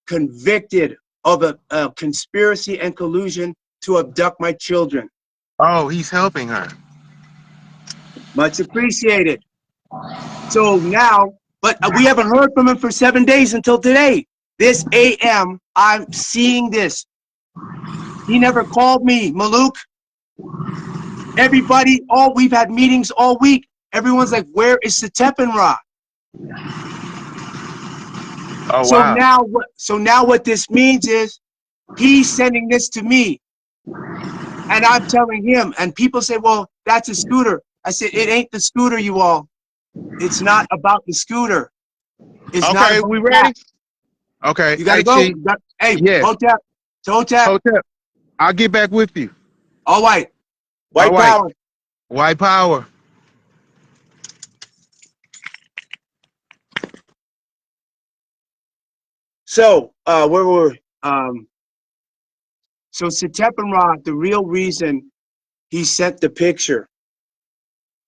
A: convicted of a conspiracy and collusion to abduct my children.
C: Oh, he's helping her.
A: Much appreciated. So now, but we haven't heard from him for 7 days until today. This AM, I'm seeing this. He never called me, Maluk. Everybody, we've had meetings all week. Everyone's like, where is Setep and Ra?
C: Oh,
A: So
C: wow.
A: now what this means is he's sending this to me. And I'm telling him, and people say, well, that's a scooter. I said, it ain't the scooter, you all. It's not about the scooter. It's not
C: Okay,
A: about
C: we
A: that.
C: ready? Okay.
A: You gotta
C: Hey,
A: go.
C: Chief.
A: Hey,
C: Yes.
A: Hotep.
C: Hotep. I'll get back with you.
A: All right.
C: All
A: White
C: right.
A: power.
C: White power.
A: So, where were we? So Setep and Ra, the real reason he sent the picture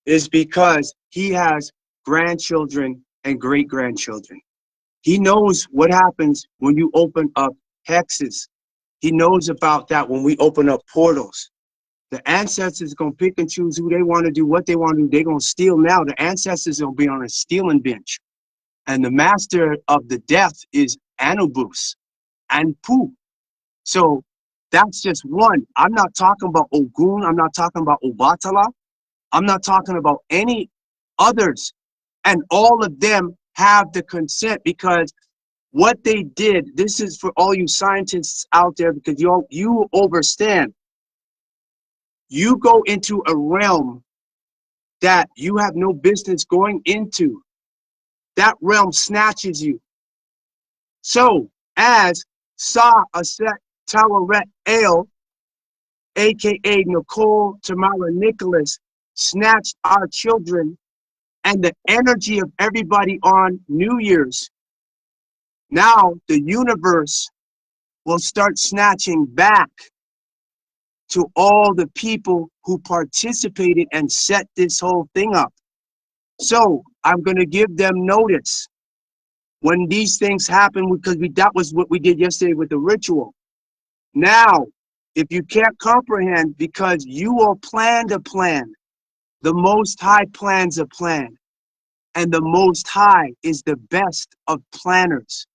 A: is because he has grandchildren and great-grandchildren. He knows what happens when you open up hexes. He knows about that when we open up portals. The ancestors going to pick and choose who they want to do, what they want to do. They're going to steal now. The ancestors will be on a stealing bench. And the master of the death is Anubis and Pu. So that's just one. I'm not talking about Ogun. I'm not talking about Obatala. I'm not talking about any others. And all of them have the consent because what they did, this is for all you scientists out there because you understand. You go into a realm that you have no business going into. That realm snatches you. So, as Sa Aset Tawaret Ale, aka Nicole Tamara Nicholas, snatched our children and the energy of everybody on New Year's, now the universe will start snatching back to all the people who participated and set this whole thing up. So I'm going to give them notice when these things happen because that was what we did yesterday with the ritual. Now, if you can't comprehend because you all planned a plan, the Most High plans a plan, and the Most High is the best of planners.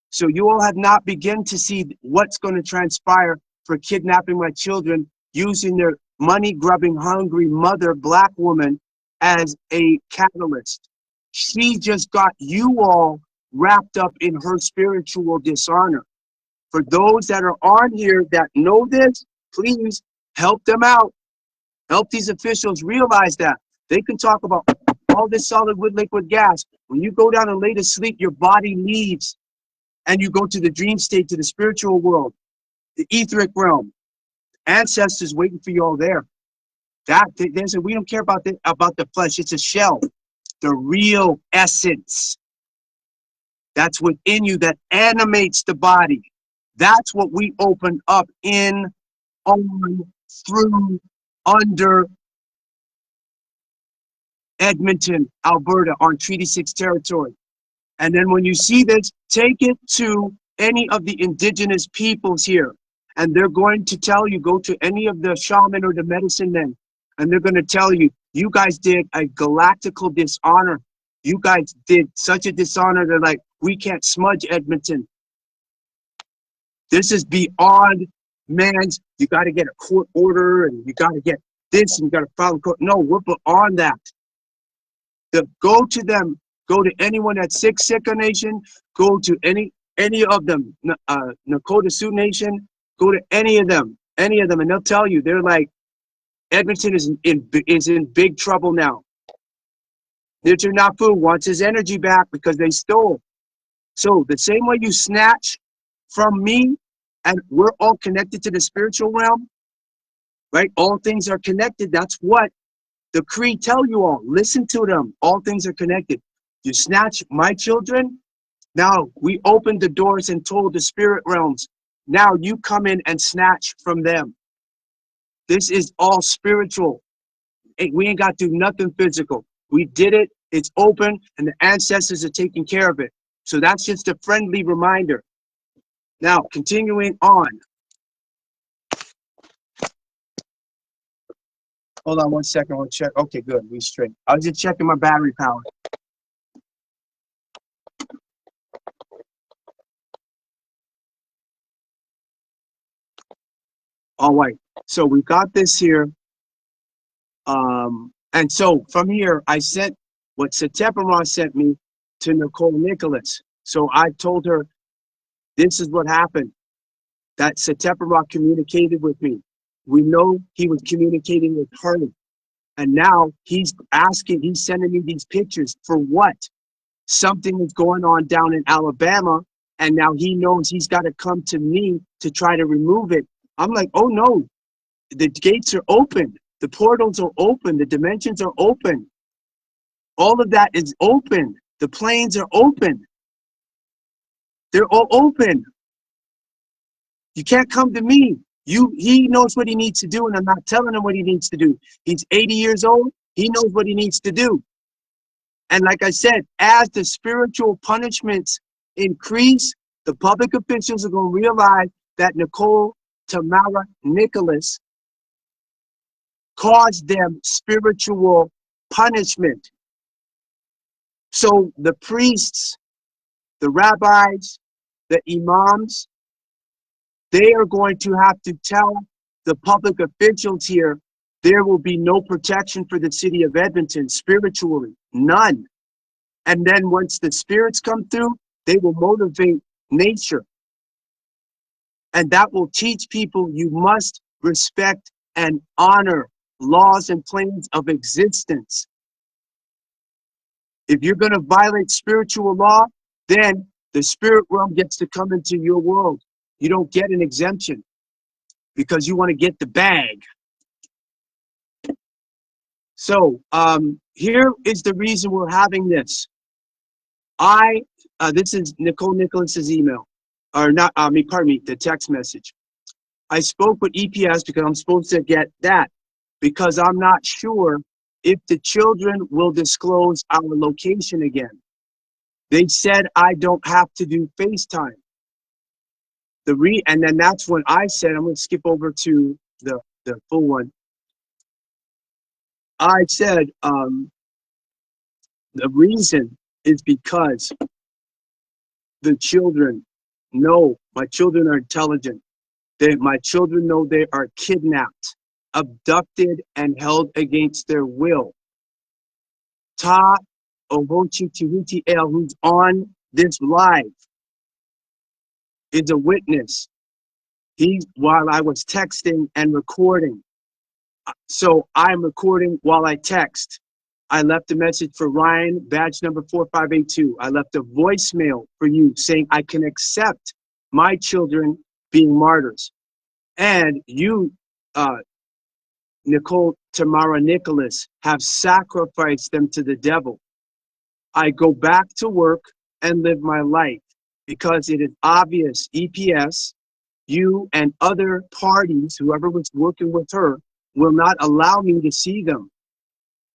A: So you all have not begun to see what's going to transpire for kidnapping my children using their money-grubbing, hungry mother, black woman, as a catalyst. She just got you all wrapped up in her spiritual dishonor. For those that are on here that know this, please help them out. Help these officials realize that. They can talk about all this solid wood liquid gas. When you go down and lay to sleep, your body leaves and you go to the dream state, to the spiritual world, the etheric realm. Ancestors waiting for you all there. They said, we don't care about the flesh. It's a shell. The real essence that's within you that animates the body. That's what we open up in, on, through, under Edmonton, Alberta, on Treaty 6 territory. And then when you see this, take it to any of the indigenous peoples here. And they're going to tell you, go to any of the shaman or the medicine men, and they're going to tell you, you guys did a galactical dishonor. You guys did such a dishonor. They're like, we can't smudge Edmonton. This is beyond man's, you got to get a court order and you got to get this and you got to file a court. No, we're beyond that. Go to them, go to anyone at Sika Nation, go to any of them, Nakota Sioux Nation, go to any of them, and they'll tell you, they're like, Edmonton is in big trouble now. Nicher Nafu wants his energy back because they stole. So the same way you snatch from me, and we're all connected to the spiritual realm, right? All things are connected. That's what the Cree tell you all. Listen to them. All things are connected. You snatch my children,
B: Now we opened the doors and told the spirit realms, now you come in and snatch from them. This is all spiritual. We ain't got to do nothing physical. We did it. It's open, and the ancestors are taking care of it. So that's just a friendly reminder. Now, continuing on. Hold on 1 second. I'll check. Okay, good. We straight. I was just checking my battery power. All right. So we got this here. And so from here, I sent what Setepamon sent me to Nicole Nicholas. So I told her, this is what happened. That Setepamon communicated with me. We know he was communicating with her. And now he's sending me these pictures for what? Something is going on down in Alabama. And now he knows he's got to come to me to try to remove it. I'm like, oh no, the gates are open. The portals are open. The dimensions are open. All of that is open. The planes are open. They're all open. You can't come to me. He knows what he needs to do, and I'm not telling him what he needs to do. He's 80 years old. He knows what he needs to do. And like I said, as the spiritual punishments increase, the public officials are going to realize that Nicole Tamara Nicholas caused them spiritual punishment. So the priests, the rabbis, the imams, they are going to have to tell the public officials here there will be no protection for the city of Edmonton spiritually, none. And then once the spirits come through, they will motivate nature. And that will teach people you must respect and honor laws and planes of existence. If you're going to violate spiritual law, then the spirit realm gets to come into your world. You don't get an exemption because you want to get the bag. So here is the reason we're having this. This is Nicole Nicholas's email, or not, pardon me, the text message. I spoke with EPS because I'm supposed to get that because I'm not sure if the children will disclose our location again. They said I don't have to do FaceTime. And then that's when I said, I'm going to skip over to the full one. I said, the reason is because the children know, my children are intelligent. My children know they are kidnapped, abducted, and held against their will. Ta Ohochi Tihuti El, who's on this live, is a witness. While I was texting and recording. So I'm recording while I text. I left a message for Ryan, badge number 4582. I left a voicemail for you saying I can accept my children being martyrs. And you, Nicole Tamara Nicholas, have sacrificed them to the devil. I go back to work and live my life because it is obvious EPS, you and other parties, whoever was working with her, will not allow me to see them.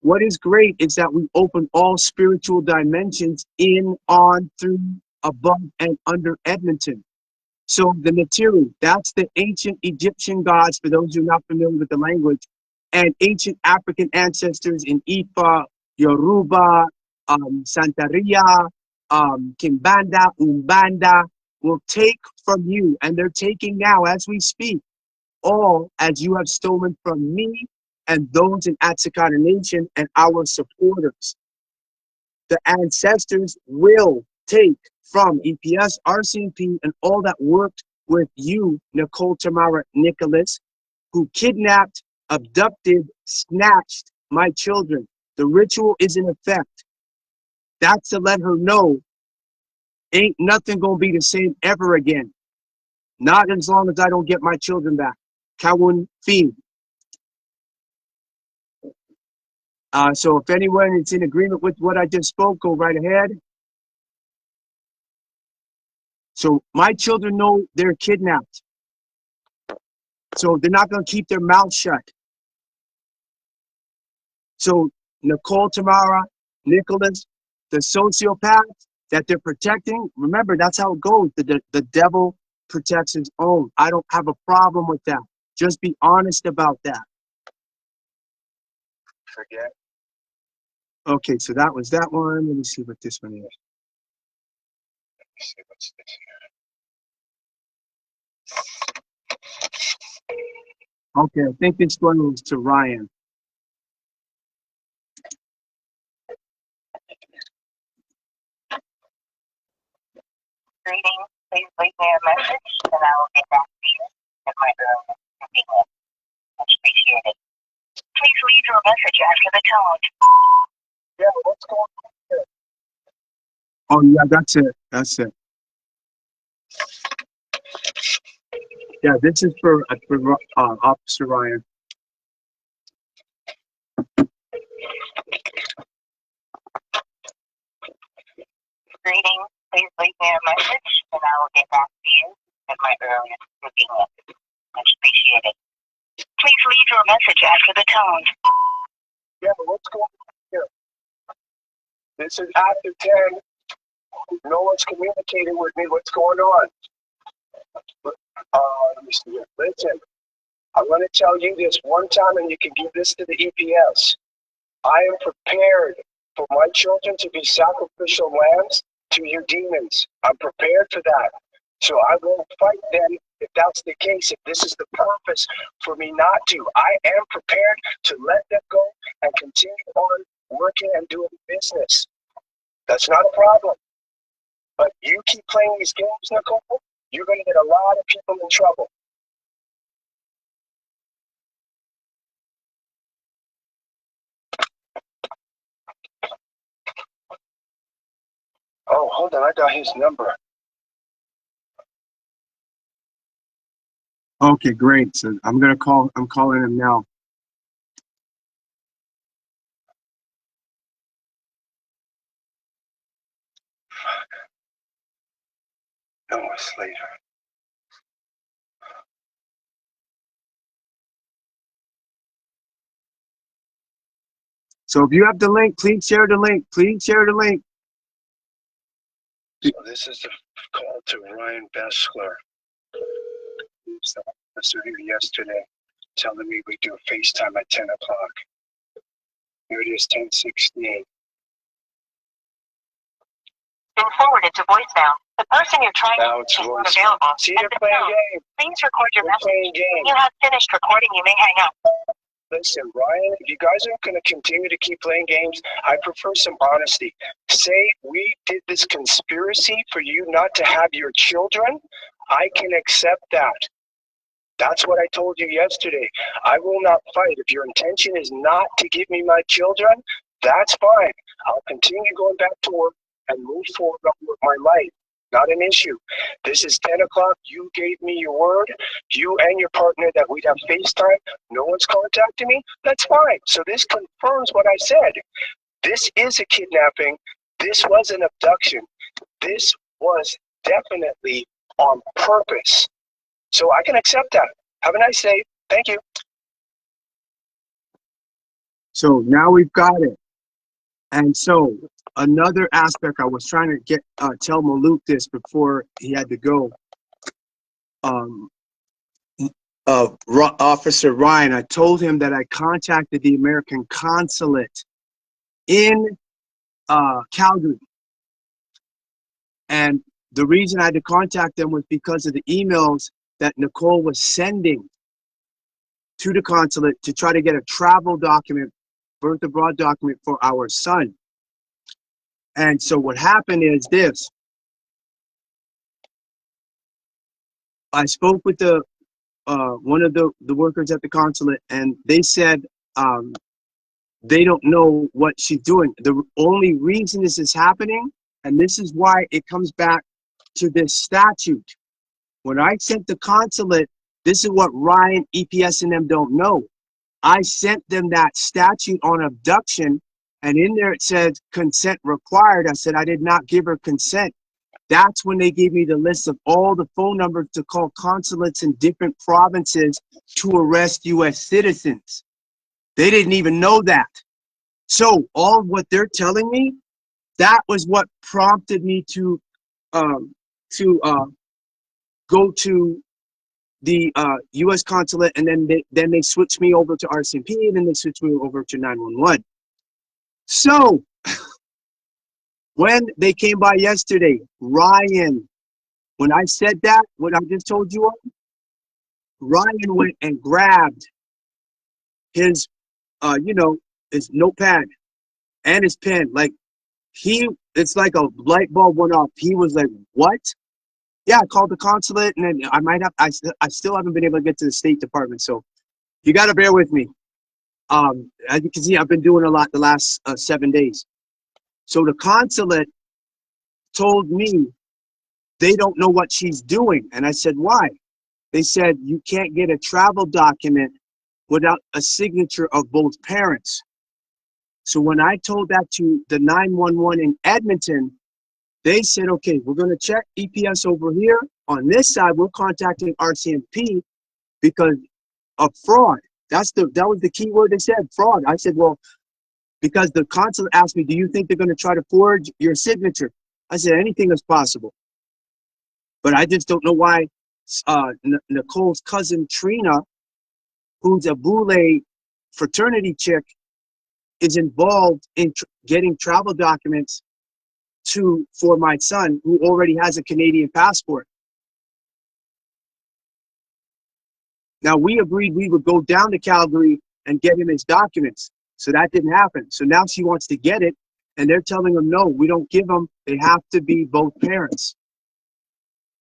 B: What is great is that we open all spiritual dimensions in, on, through, above, and under Edmonton. So the Natiri, that's the ancient Egyptian gods, for those who are not familiar with the language, and ancient African ancestors in Ifa, Yoruba, Santeria, Kimbanda, Umbanda, will take from you, and they're taking now as we speak, all as you have stolen from me and those in Atsikana Nation and our supporters. The ancestors will take from EPS, RCMP, and all that worked with you, Nicole Tamara Nicholas, who kidnapped, abducted, snatched my children. The ritual is in effect. That's to let her know ain't nothing gonna be the same ever again. Not as long as I don't get my children back. Kawun Fiend. So if anyone is in agreement with what I just spoke, go right ahead. So my children know they're kidnapped. So they're not going to keep their mouth shut. So Nicole, Tamara, Nicholas, the sociopath that they're protecting, remember, that's how it goes. The devil protects his own. I don't have a problem with that. Just be honest about that.
D: Forget.
B: Okay, so that was that one. Let me see what this one is.
D: Let's see what's this here.
B: Okay, I think this one was to Ryan.
E: Greetings. Please leave me a message and I will get back to you at my earliest convenience. Much appreciated. Please leave your message after the tone.
D: Yeah, what's going on here?
B: Oh yeah, that's it. That's it. Yeah, this is for Officer Ryan.
E: Greetings. Please leave me a message and I will get back to you at my earliest convenience. Much appreciated. Please leave your message after the tone.
D: Yeah, what's going on here? This is after 10. No one's communicating with me. What's going on? Let me see here. Listen, I want to tell you this one time, and you can give this to the EPS. I am prepared for my children to be sacrificial lambs to your demons. I'm prepared for that. So I won't fight them if that's the case, if this is the purpose for me not to. I am prepared to let them go and continue on working and doing business. That's not a problem. But you keep playing these games, Nicole, you're going to get a lot of people in trouble. Oh, hold on, I got his number.
B: Okay, great. So I'm calling him now.
D: No, it's later.
B: So if you have the link, please share the link. Please share the link.
D: So this is the call to Ryan Bessler. He was the officer here yesterday telling me we do a FaceTime at 10 o'clock. Here it is, 10:16.
E: Been forwarded to voicemail. The person you're trying
D: Now
E: to
D: it's
E: reach is not
D: voice.
E: available.
D: See,
E: At
D: they're
E: the
D: playing
E: tone,
D: games.
E: please record your
D: They're
E: message.
D: playing
E: When
D: games.
E: you have finished recording, you may hang up.
D: Listen, Ryan, if you guys are going to continue to keep playing games, I prefer some honesty. Say we did this conspiracy for you not to have your children. I can accept that. That's what I told you yesterday. I will not fight. If your intention is not to give me my children, that's fine. I'll continue going back to work and move forward on with my life. Not an issue. This is 10 o'clock. You gave me your word, you and your partner, that we'd have FaceTime. No one's contacting me. That's fine. So this confirms what I said. This is a kidnapping. This was an abduction. This was definitely on purpose. So I can accept that. Have a nice day. Thank you.
B: So now we've got it. And so another aspect I was trying to tell Malouk this before he had to go. Officer Ryan, I told him that I contacted the American consulate in Calgary. And the reason I had to contact them was because of the emails that Nicole was sending to the consulate to try to get a travel document, birth abroad document for our son. And so what happened is this. I spoke with the one of the workers at the consulate, and they said they don't know what she's doing. The only reason this is happening, and this is why it comes back to this statute. When I sent the consulate, this is what Ryan, EPS, and them don't know. I sent them that statute on abduction, and in there it said consent required. I said I did not give her consent. That's when they gave me the list of all the phone numbers to call consulates in different provinces to arrest U.S. citizens. They didn't even know that. So all what they're telling me, that was what prompted me to go to the U.S. consulate, and then they switched me over to RCMP, and then they switched me over to 911. So when they came by yesterday, Ryan, when I said that, what I just told you, Ryan went and grabbed his, his notepad and his pen. Like it's like a light bulb went off. He was like, "What?" Yeah, I called the consulate, and then I still haven't been able to get to the State Department. So you got to bear with me. As you can see, I've been doing a lot the last 7 days. So the consulate told me they don't know what she's doing. And I said, why? They said, you can't get a travel document without a signature of both parents. So when I told that to the 911 in Edmonton, they said, okay, we're going to check EPS over here. On this side, we're contacting RCMP because of fraud. That was the key word they said, fraud. I said, well, because the consulate asked me, do you think they're going to try to forge your signature? I said, anything is possible. But I just don't know why Nicole's cousin Trina, who's a Boule fraternity chick, is involved in getting travel documents for my son, who already has a Canadian passport. Now, we agreed we would go down to Calgary and get him his documents. So that didn't happen. So now she wants to get it, and they're telling him, no, we don't give them. They have to be both parents.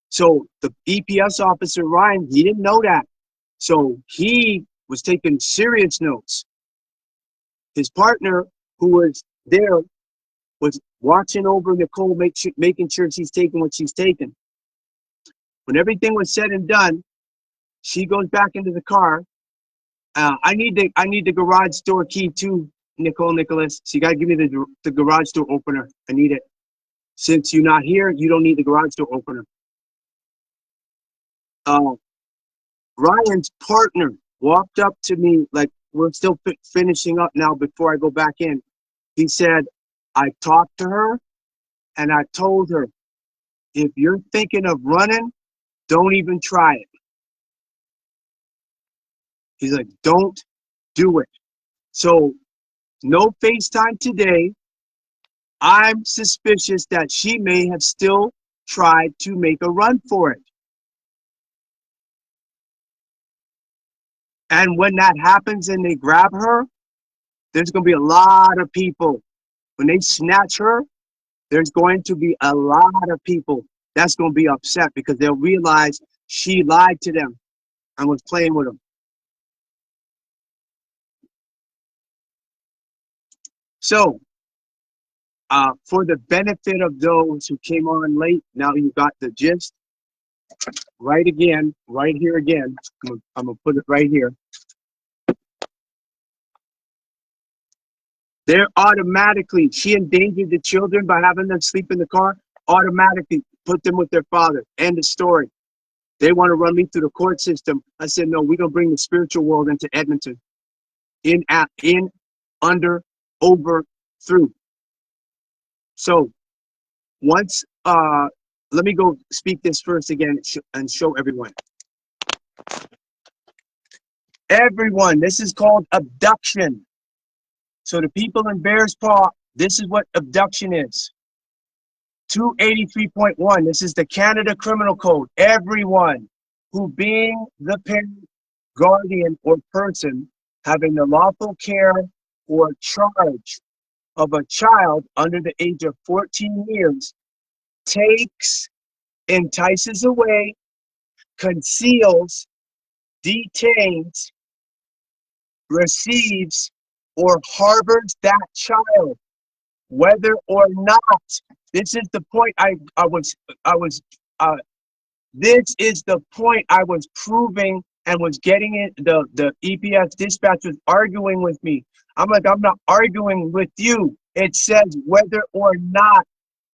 B: So the EPS officer, Ryan, he didn't know that. So he was taking serious notes. His partner, who was there, was watching over Nicole, making sure she's taking what she's taking. When everything was said and done, she goes back into the car. I need the garage door key too, Nicholas. So you gotta give me the garage door opener. I need it. Since you're not here, you don't need the garage door opener. Ryan's partner walked up to me, like we're still finishing up now before I go back in. He said, I talked to her and I told her, if you're thinking of running, don't even try it. He's like, don't do it. So no FaceTime today. I'm suspicious that she may have still tried to make a run for it. And when that happens and they grab her, there's going to be a lot of people. When they snatch her, there's going to be a lot of people that's going to be upset because they'll realize she lied to them and was playing with them. So, for the benefit of those who came on late, now you got the gist. Right here again. I'm going to put it right here. They're automatically, she endangered the children by having them sleep in the car, automatically put them with their father. End of story. They want to run me through the court system. I said, no, we're going to bring the spiritual world into Edmonton. In, under, over, through. So once, let me go speak this first again and show everyone. Everyone, this is called abduction. So the people in Bears Paw, this is what abduction is. 283.1, this is the Canada Criminal Code. Everyone who being the parent, guardian, or person having the lawful care or charge of a child under the age of 14 years takes, entices away, conceals, detains, receives, or harbors that child, whether or not. This is the point this is the point I was proving and was getting it. The EPS dispatch was arguing with me. I'm like, I'm not arguing with you. It says whether or not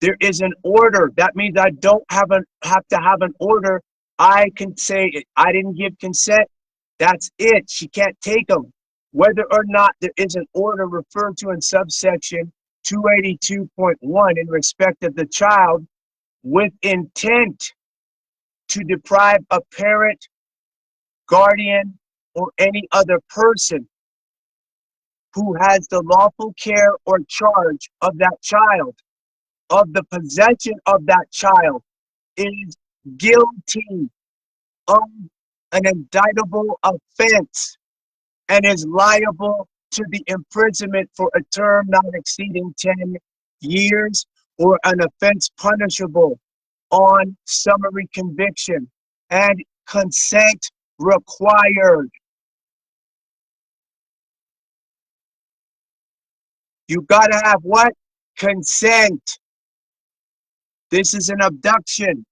B: There is an order. That means I don't have to have an order. I can say I didn't give consent. That's it. She can't take them. Whether or not there is an order referred to in subsection 282.1 in respect of the child with intent to deprive a parent, guardian, or any other person who has the lawful care or charge of that child of the possession of that child is guilty of an indictable offense and is liable to the imprisonment for a term not exceeding 10 years or an offense punishable on summary conviction and consent required. You gotta have what? Consent. This is an abduction.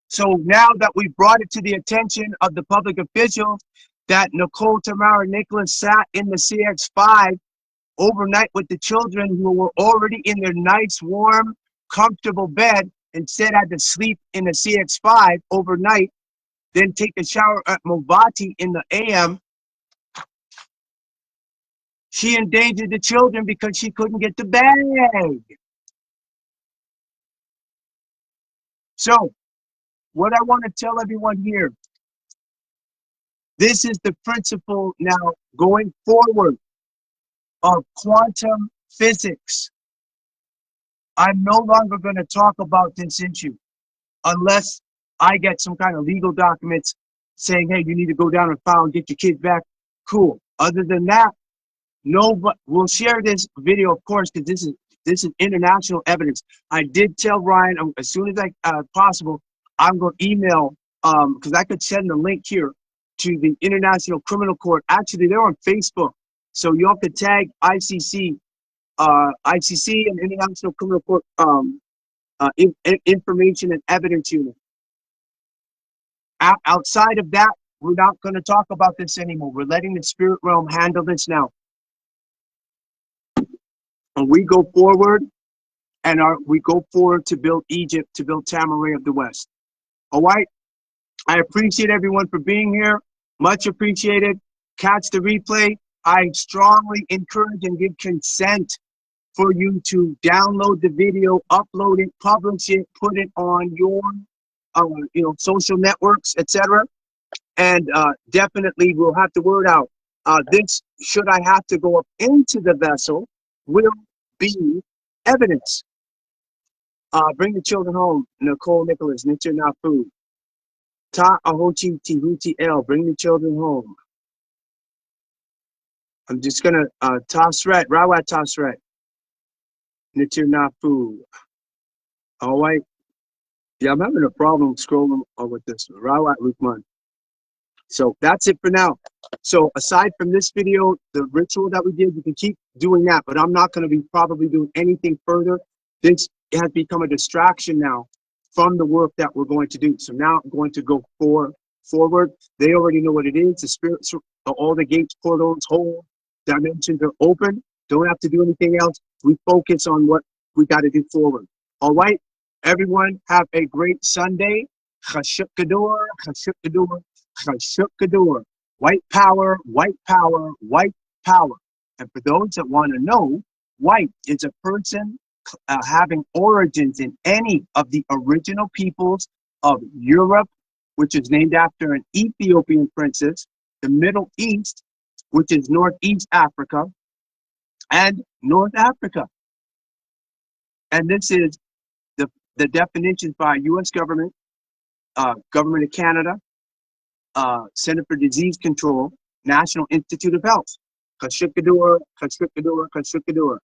B: So now that we brought it to the attention of the public officials that Nicole, Tamara, Nicholas sat in the CX-5 overnight with the children who were already in their nice, warm, comfortable bed, instead had to sleep in the CX-5 overnight, then take a shower at Movati in the AM. She endangered the children because she couldn't get the bag. So, what I want to tell everyone here, this is the principle now going forward of quantum physics. I'm no longer going to talk about this issue unless I get some kind of legal documents saying, hey, you need to go down and file and get your kids back. Cool. Other than that, no, but we'll share this video, of course, because this is international evidence. I did tell Ryan as soon as possible, I'm going to email, because I could send the link here to the International Criminal Court. Actually, they're on Facebook, so y'all could tag ICC and International Criminal Court information and evidence unit. Outside of that, we're not going to talk about this anymore. We're letting the spirit realm handle this now. And we go forward, and we go forward to build Egypt, to build Tamaray of the West. All right? I appreciate everyone for being here. Much appreciated. Catch the replay. I strongly encourage and give consent for you to download the video, upload it, publish it, put it on your social networks, etc. And definitely we'll have the word out. This, should I have to go up into the vessel, will be evidence. Bring the children home. Nicole, Nicholas, Nicher Nafu. Ta Ahochi Tihuti L. Bring the children home. I'm just gonna Tasret, Rawat Tasret. Nicher Nafu. All right. Yeah, I'm having a problem scrolling with this. Rawat Rukman. So that's it for now. So aside from this video, the ritual that we did, you can keep doing that, but I'm not going to be probably doing anything further. This has become a distraction now from the work that we're going to do. So now I'm going to go forward. They already know what it is. The spirits, all the gates, portals, whole dimensions are open. Don't have to do anything else. We focus on what we got to do forward. All right, everyone, have a great Sunday. Chashuk Gador, Chashuk Gador. Chashuk Gador. White power, white power, white power. And for those that want to know, white is a person having origins in any of the original peoples of Europe, which is named after an Ethiopian princess, the Middle East, which is Northeast Africa, and North Africa. And this is the definitions by U.S. government, Government of Canada, Center for Disease Control, National Institute of Health. Kashukador, Kashukador, Kashukador.